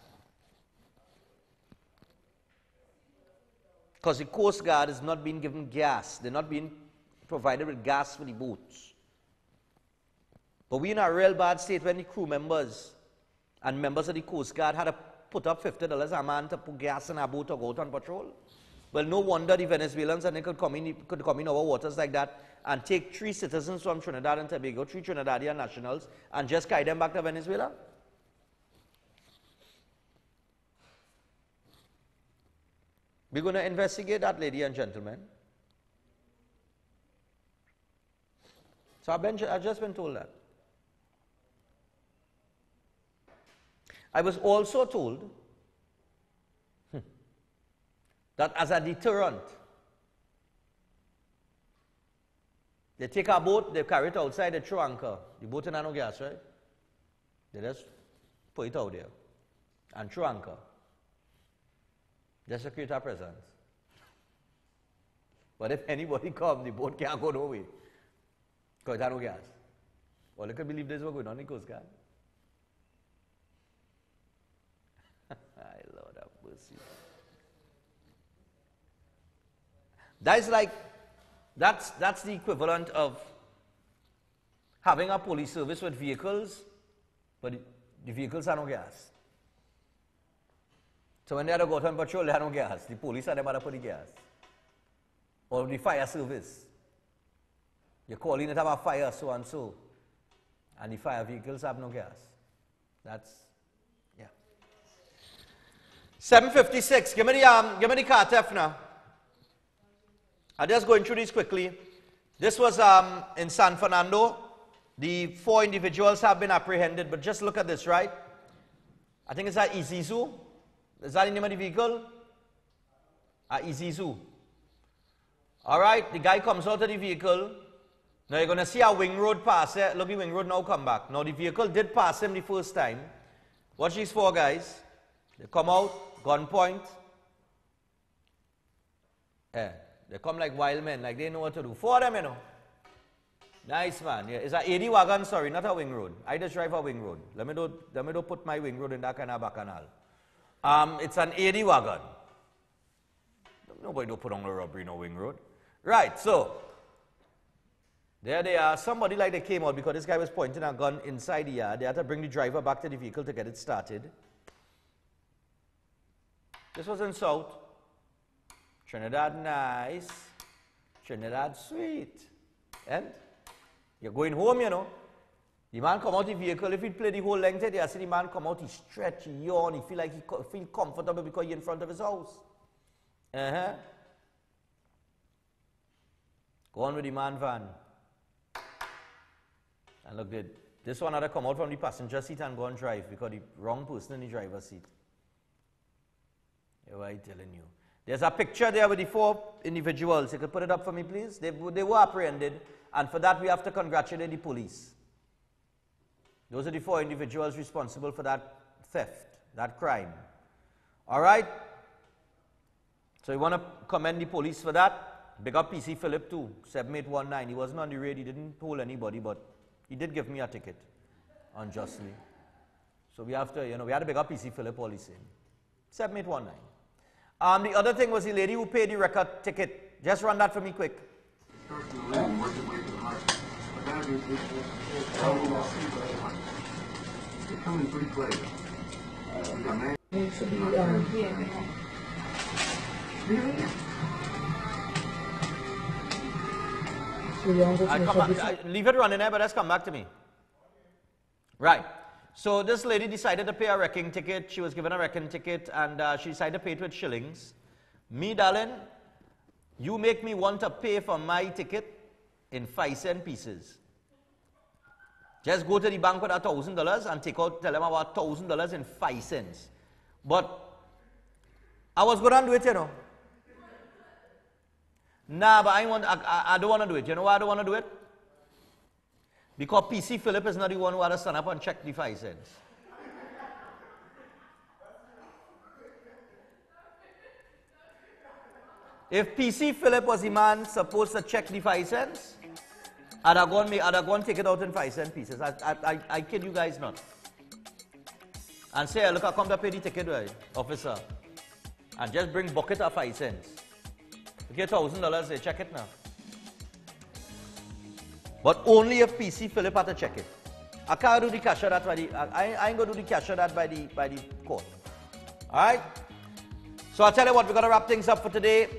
S3: Because the Coast Guard is not being given gas. They're not being provided with gas for the boats. But we're in a real bad state when the crew members and members of the Coast Guard had to put up $50 a man to put gas in our boat to go out on patrol. Well, no wonder the Venezuelans and they could come in our waters like that and take 3 citizens from Trinidad and Tobago, 3 Trinidadian nationals, and just carry them back to Venezuela. We're going to investigate that, ladies and gentlemen. So I've just been told that. I was also told that as a deterrent, they take our boat, they carry it outside, they throw anchor. The boat in no gas, right? They just put it out there and throw anchor. Just to create our presence. But if anybody comes, the boat can't go nowhere. Because it has no gas. Well, you can believe this was going on in the Coast Guard. Lord have mercy. That's the equivalent of having a police service with vehicles, but the vehicles have no gas. So when they had to go out on patrol, they had no gas. The police had them had to put the gas. Or the fire service. You call in it have a fire, so and so. And the fire vehicles have no gas. That's, yeah. 7:56. Give me the Cartef now. I'm just going through this quickly. This was in San Fernando. The 4 individuals have been apprehended, but just look at this, right? I think it's at Isuzu. Is that the name of the vehicle? Isuzu. All right, the guy comes out of the vehicle. Now you're going to see a wing road pass it. Look, the wing road now come back. Now the vehicle did pass him the first time. Watch these four guys. They come out, gunpoint. Yeah, they come like wild men, like they know what to do. Four of them, you know. Nice, man. Yeah, it's an 80 wagon, sorry, not a wing road. I just drive a wing road. Let me do put my wing road in that kind of bacchanal. It's an 80 wagon. Nobody don't put on a robbery no wing road. Right, so there they are. Somebody like they came out because this guy was pointing a gun inside the yard. They had to bring the driver back to the vehicle to get it started. This was in South. Trinidad nice. Trinidad sweet. And you're going home, you know. The man come out the vehicle. If he play the whole length there, you see the man come out, he stretch, he yawn, he feel like he feel comfortable because he's in front of his house. Go on with the man van. And look, this one had to come out from the passenger seat and go and drive because the wrong person in the driver's seat. What am I telling you? There's a picture there with the four individuals. You could put it up for me, please. They were apprehended, and for that we have to congratulate the police. Those are the four individuals responsible for that theft, that crime. All right? So you want to commend the police for that. Big up PC Phillip too, 7819. He wasn't on the raid, he didn't hold anybody, but he did give me a ticket, unjustly. So we have to, you know, we had to big up PC Phillip all the same. 7819. The other thing was the lady who paid the record ticket. Just run that for me quick. Leave it running there, but let's come back to me. Right. So this lady decided to pay a wrecking ticket. She was given a wrecking ticket, and she decided to pay it with shillings. Me, darling, you make me want to pay for my ticket in 5-cent pieces. Just go to the bank with $1,000 and take out, tell them about $1,000 in 5 cents. But I was going to do it, you know. Nah, but I don't want to do it. You know why I don't want to do it? Because PC Phillip is not the one who had to stand up and check the 5 cents. If PC Phillip was the man supposed to check the 5 cents, I'd have gone and take it out in 5-cent pieces. I kid you guys not. And say, look, I come to pay the ticket, right, officer. And just bring bucket of 5 cents. Okay, $1,000, they check it now. But only if PC Phillip had to check it. I can't do the cash of that by the, I ain't going to do the cash of that by the court. Alright? So I'll tell you what, we're going to wrap things up for today.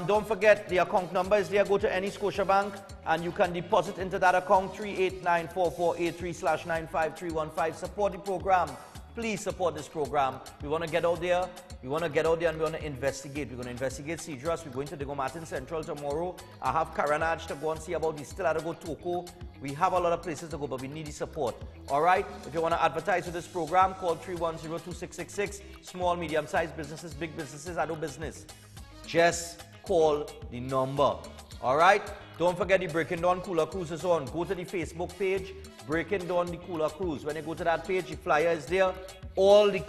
S3: Don't forget, the account number is there. Go to any Scotiabank and you can deposit into that account 3894483/95315. Support the program. Please support this program. We want to get out there. We want to get out there and we want to investigate. We're going to investigate Cedras. We're going to Diego Martin Central tomorrow. I have Karanaj to go and see about. We still have to go Toko. We have a lot of places to go, but we need the support. All right? If you want to advertise with this program, call 310-2666. Small, medium-sized businesses, big businesses, I do business. Just call the number. All right? Don't forget the Breaking Dawn Cooler Cruise is on. Go to the Facebook page, Breaking Dawn the Cooler Cruise. When you go to that page, the flyer is there. All the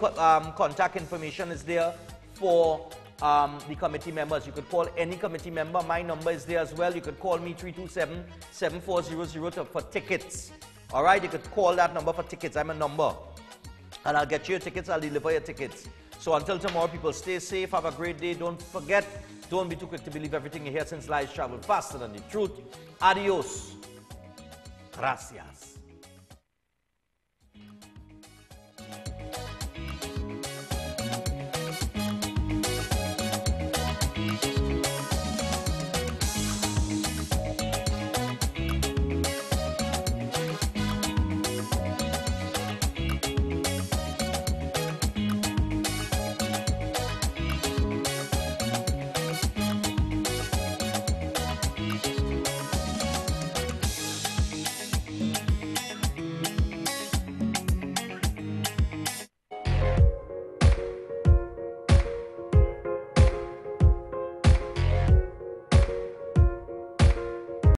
S3: contact information is there for the committee members. You could call any committee member. My number is there as well. You could call me 327-7400 for tickets. All right? You could call that number for tickets. I'm a number. And I'll get you your tickets. I'll deliver your tickets. So until tomorrow, people, stay safe. Have a great day. Don't forget, don't be too quick to believe everything you hear, since lies travel faster than the truth. Adios. Gracias.